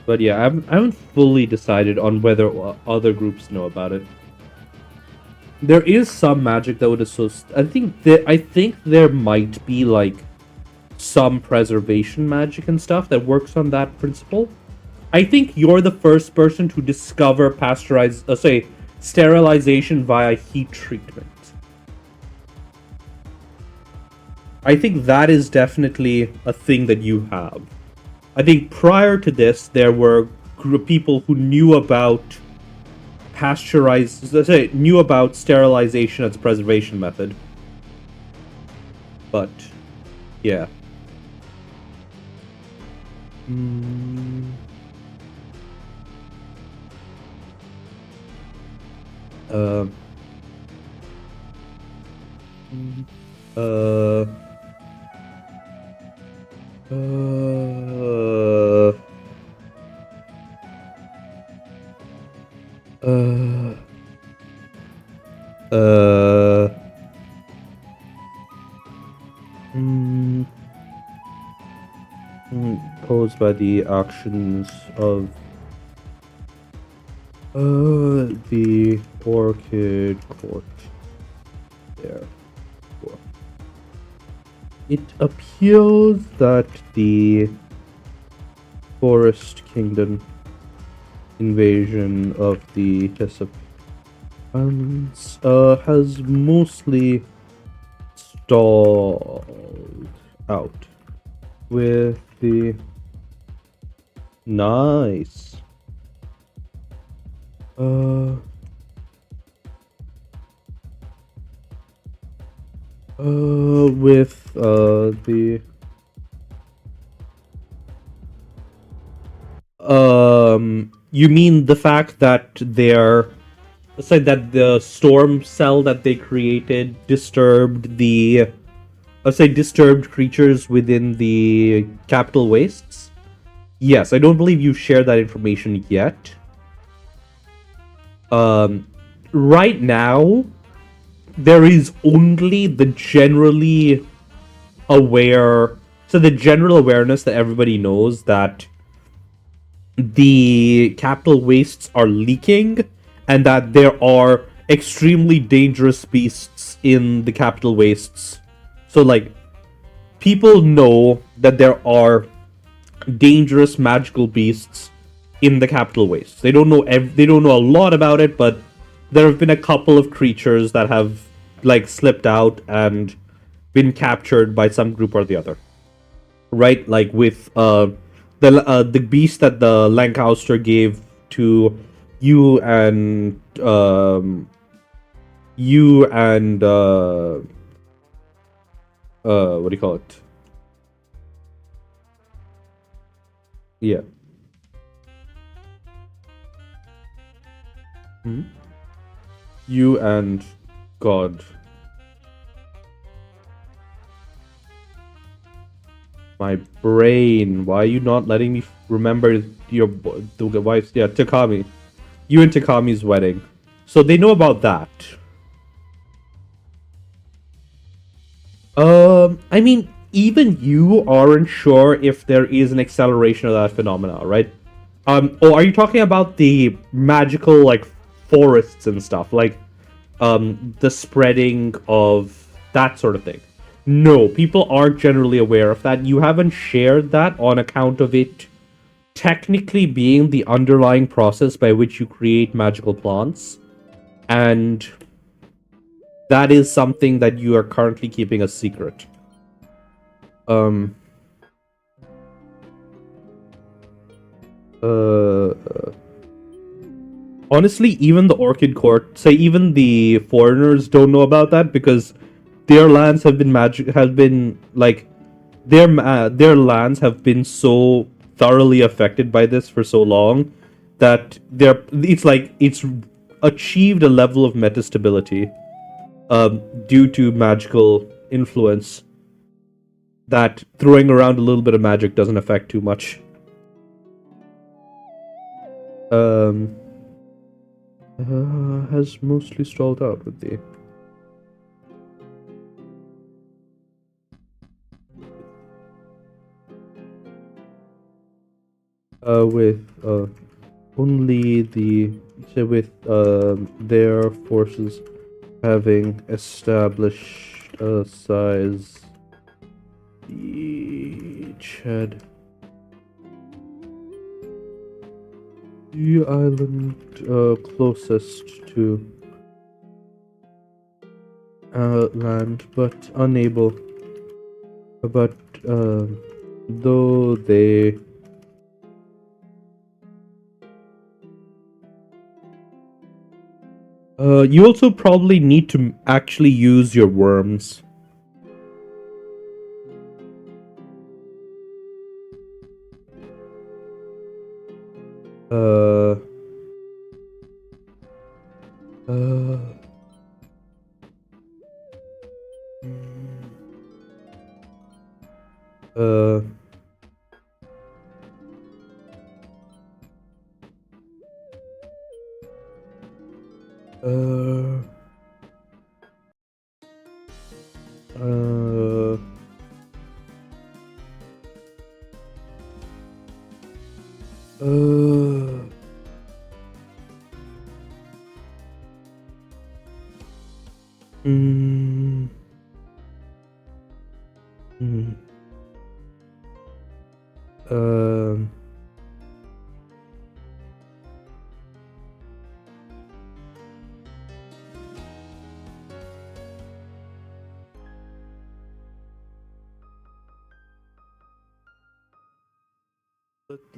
but yeah, I haven't fully decided on whether other groups know about it. There is some magic that would associate. I think there might be like some preservation magic and stuff that works on that principle. I think you're the first person to discover sterilization via heat treatment. I think that is definitely a thing that you have. I think prior to this, there were people who knew about knew about sterilization as a preservation method. But, yeah. Uh, uh, posed by the actions of the Orchid Court. There. It appears that the Forest Kingdom invasion of the Chesapeake has mostly stalled out with the nice with the you mean the fact that they're said that the storm cell that they created disturbed the disturbed creatures within the capital wastes? Yes, I don't believe you shared that information yet. Right now there is only the generally aware, the general awareness that everybody knows that the capital wastes are leaking and that there are extremely dangerous beasts in the capital wastes. So like people know that there are dangerous magical beasts in the capital waste. They don't know they don't know a lot about it, but there have been a couple of creatures that have like slipped out and been captured by some group or the other. Right, like with the beast that the Lancaster gave to you and what do you call it? Yeah. You and God. My brain. Why are you not letting me remember the wife's? Yeah, Takami. You and Takami's wedding. So they know about that. I mean, even you aren't sure if there is an acceleration of that phenomena, right? Oh, are you talking about the magical, like, forests and stuff? Like, the spreading of that sort of thing? No, people aren't generally aware of that. You haven't shared that on account of it technically being the underlying process by which you create magical plants. And that is something that you are currently keeping a secret. Honestly, even the Orchid Court, say even the foreigners don't know about that because their lands have been their lands have been so thoroughly affected by this for so long that it's achieved a level of metastability due to magical influence that throwing around a little bit of magic doesn't affect too much. Has mostly stalled out with the only their forces having established a size each had the island closest to land, but unable. But though they you also probably need to actually use your worms.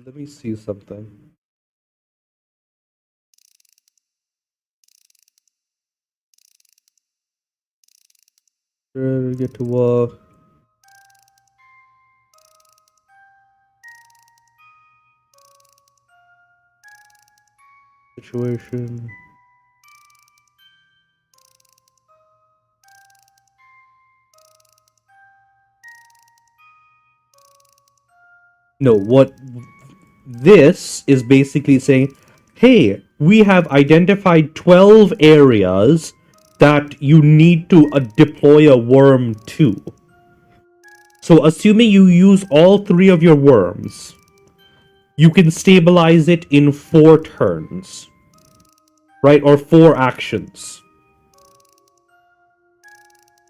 Let me see something. Get to work. Situation. No, what this is basically saying, hey, we have identified 12 areas that you need to deploy a worm to. So assuming you use all 3 of your worms, you can stabilize it in 4 turns. Right? Or 4 actions.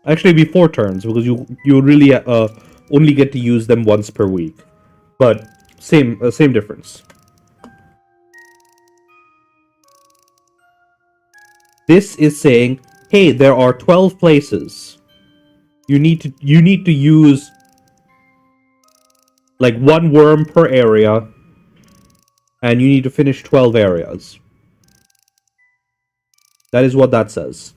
Actually, it'd be 4 turns, because you really only get to use them once per week. But same difference. This is saying, hey, there are 12 places. You need to use like one worm per area, and you need to finish 12 areas. That is what that says.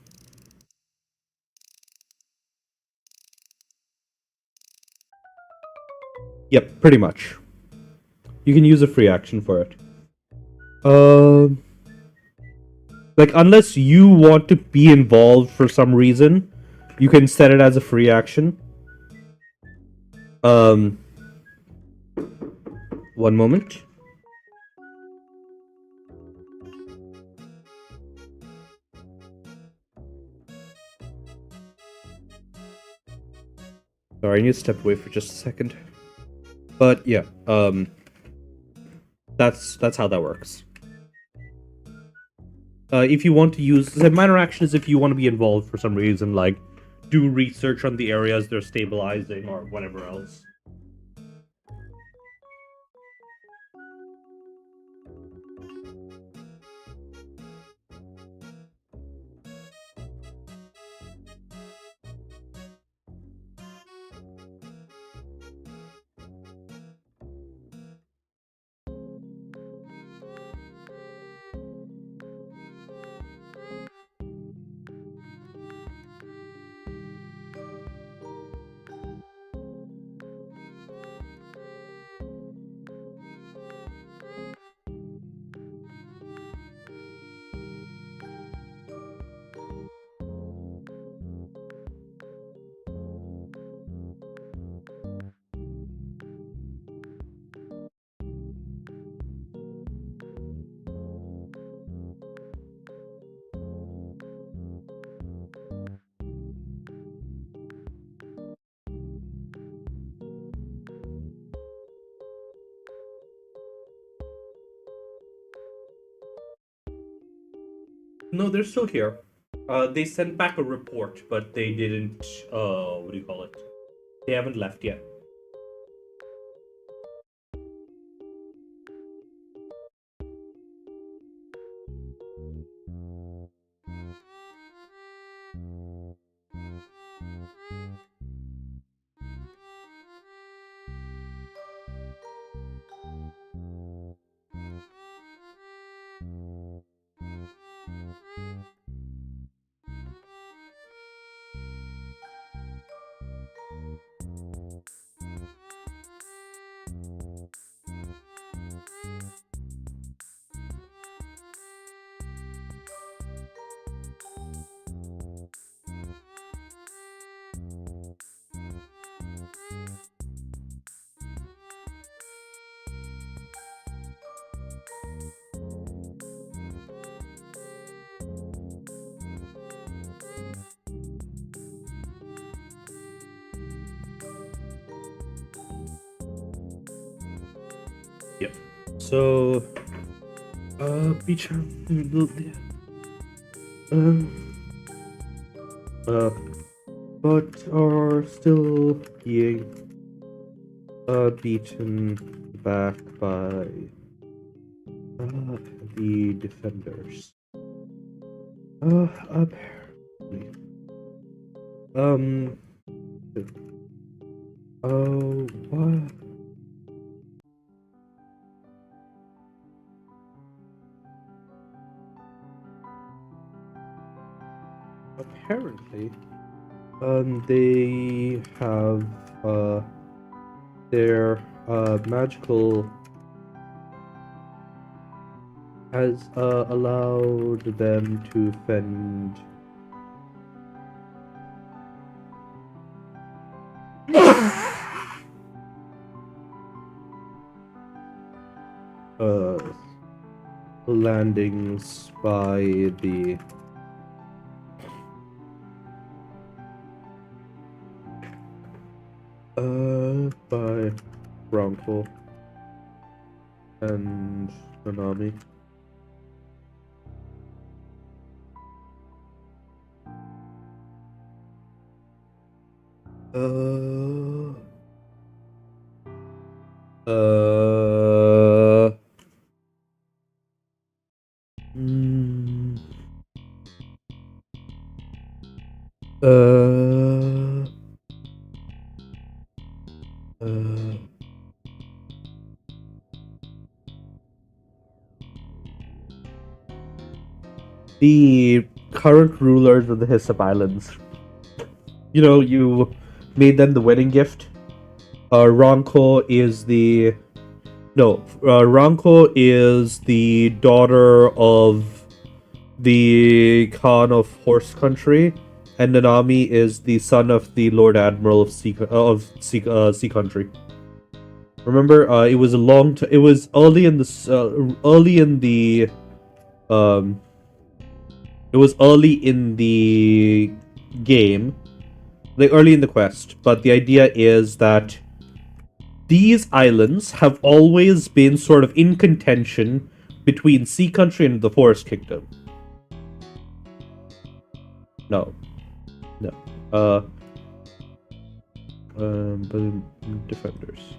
Yep, pretty much. You can use a free action for it. Like, unless you want to be involved for some reason, you can set it as a free action. One moment. Sorry, I need to step away for just a second. But yeah, that's how that works. If you want to use the minor action is if you want to be involved for some reason, like do research on the areas they're stabilizing or whatever else. No, they're still here. They sent back a report, but they didn't. What do you call it? They haven't left yet. Yep. So, beach. But are still being beaten back by the defenders. Apparently. Oh, what? Apparently, they have their magical has allowed them to fend landings by the by Bronco and Nanami. Uh, the current rulers of the Hyssop Islands. You know, you made them the wedding gift. Ronco is the no. Ronco is the daughter of the Khan of Horse Country, and Nanami is the son of the Lord Admiral of Sea Country. Remember, it was a long. It was early in the um. It was early in the game, like early in the quest. But the idea is that these islands have always been sort of in contention between Sea Country and the Forest Kingdom. No, no. But defenders.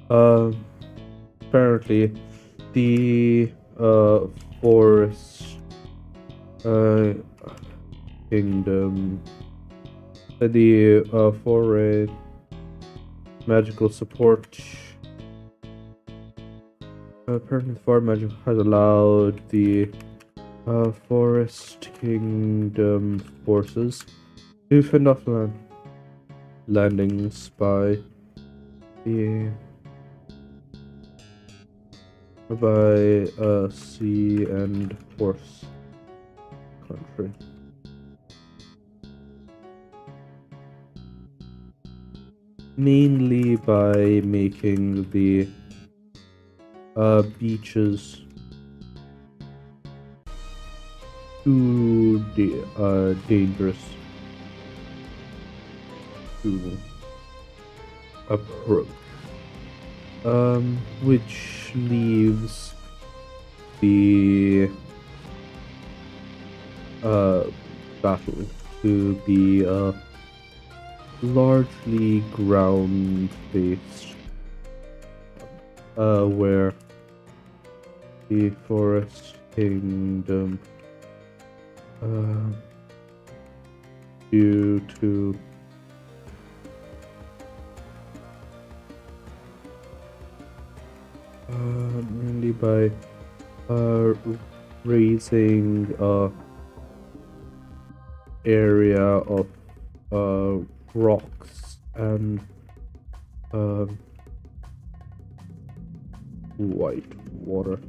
Apparently, the Forest Kingdom, the foreign magical support. Apparently, the foreign magic has allowed the Forest Kingdom forces to fend off landings by the sea and horse country. Mainly by making the beaches too dangerous to approach. Which leaves the battle to be largely ground-based, where the Forest Kingdom, due to mainly by raising area of rocks and white water.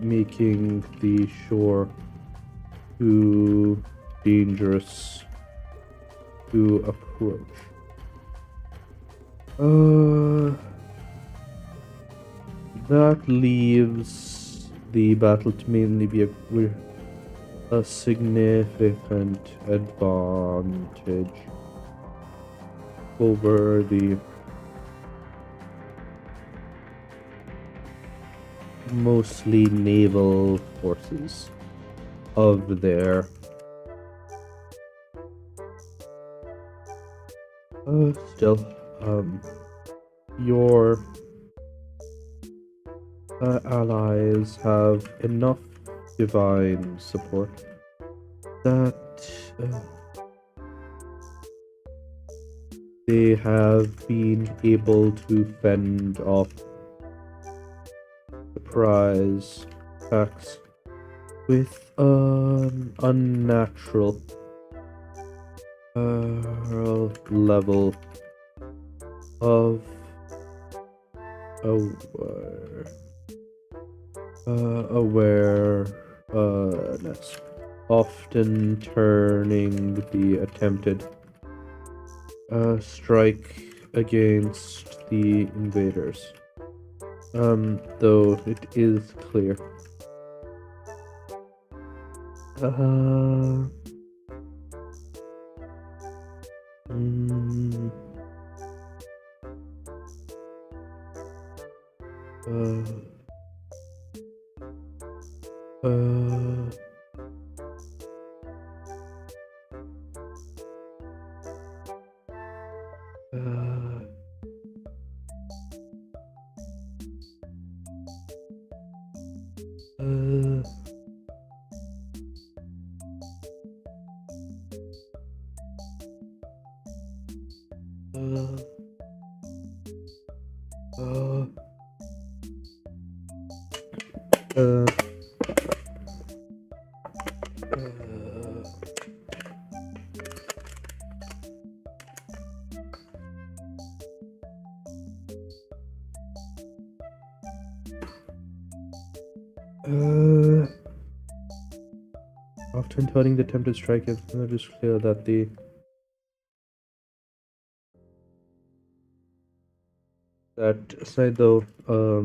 Making the shore too dangerous to approach. That leaves the battle to mainly be a significant advantage over the mostly naval forces of there. Still, your allies have enough divine support that they have been able to fend off surprise attacks with unnatural level of awareness, often turning the attempted strike against the invaders. Though it is clear. Uh, Often turning the attempted strike, it's not just clear that the side though uh,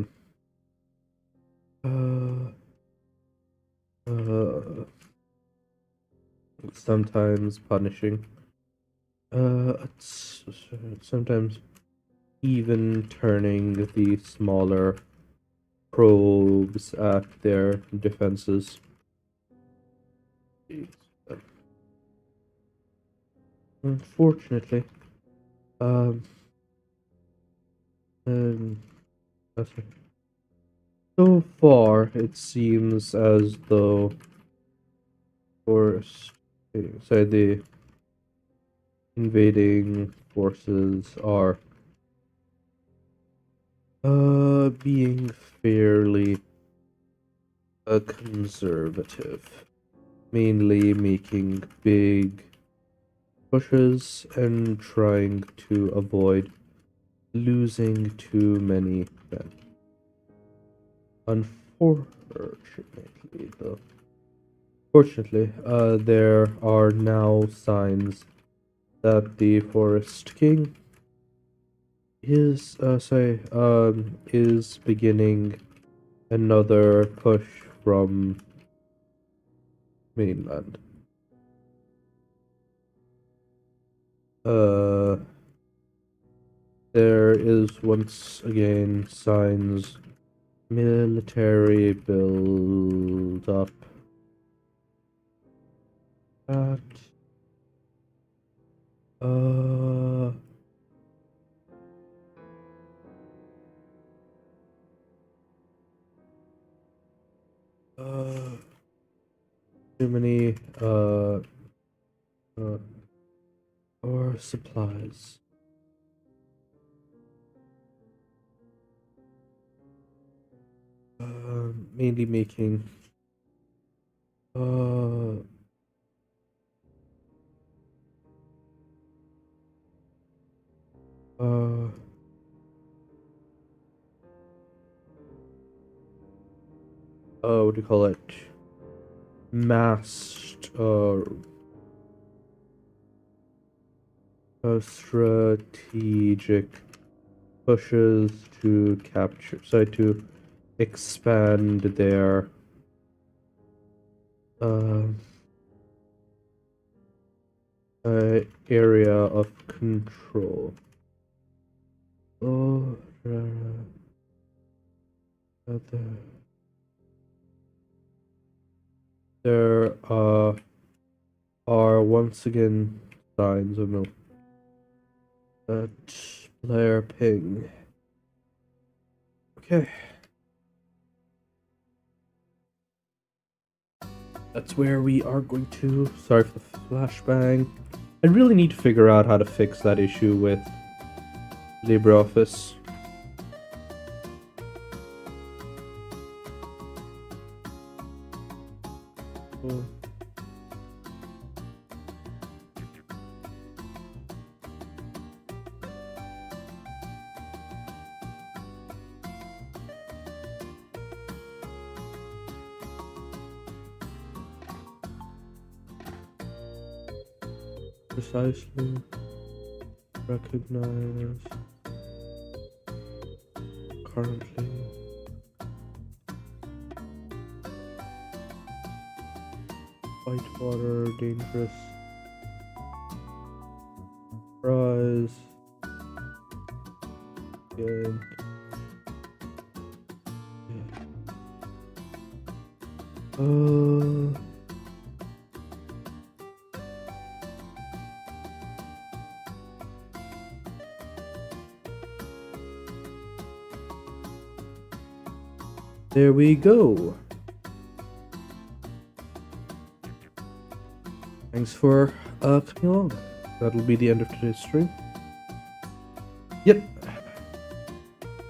sometimes punishing. It's sometimes even turning the smaller probes at their defenses. Unfortunately, um, okay. So far it seems as though the invading forces are being fairly conservative, mainly making big pushes and trying to avoid losing too many men. Fortunately, there are now signs that the Forest King is beginning another push from mainland. There is once again signs military build up at too many or supplies. Mainly making what do you call it? Massed strategic pushes to to expand their area of control. Oh, there are once again signs of no player ping. Okay. That's where we are going to. Sorry for the flashbang. I really need to figure out how to fix that issue with LibreOffice. Oh. Precisely recognize currently whitewater dangerous rise again. There we go. Thanks for coming along. That'll be the end of today's stream. Yep.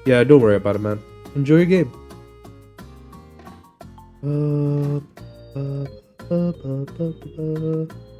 Yeah, don't worry about it, man. Enjoy your game. Uh, uh, uh, uh, uh, uh.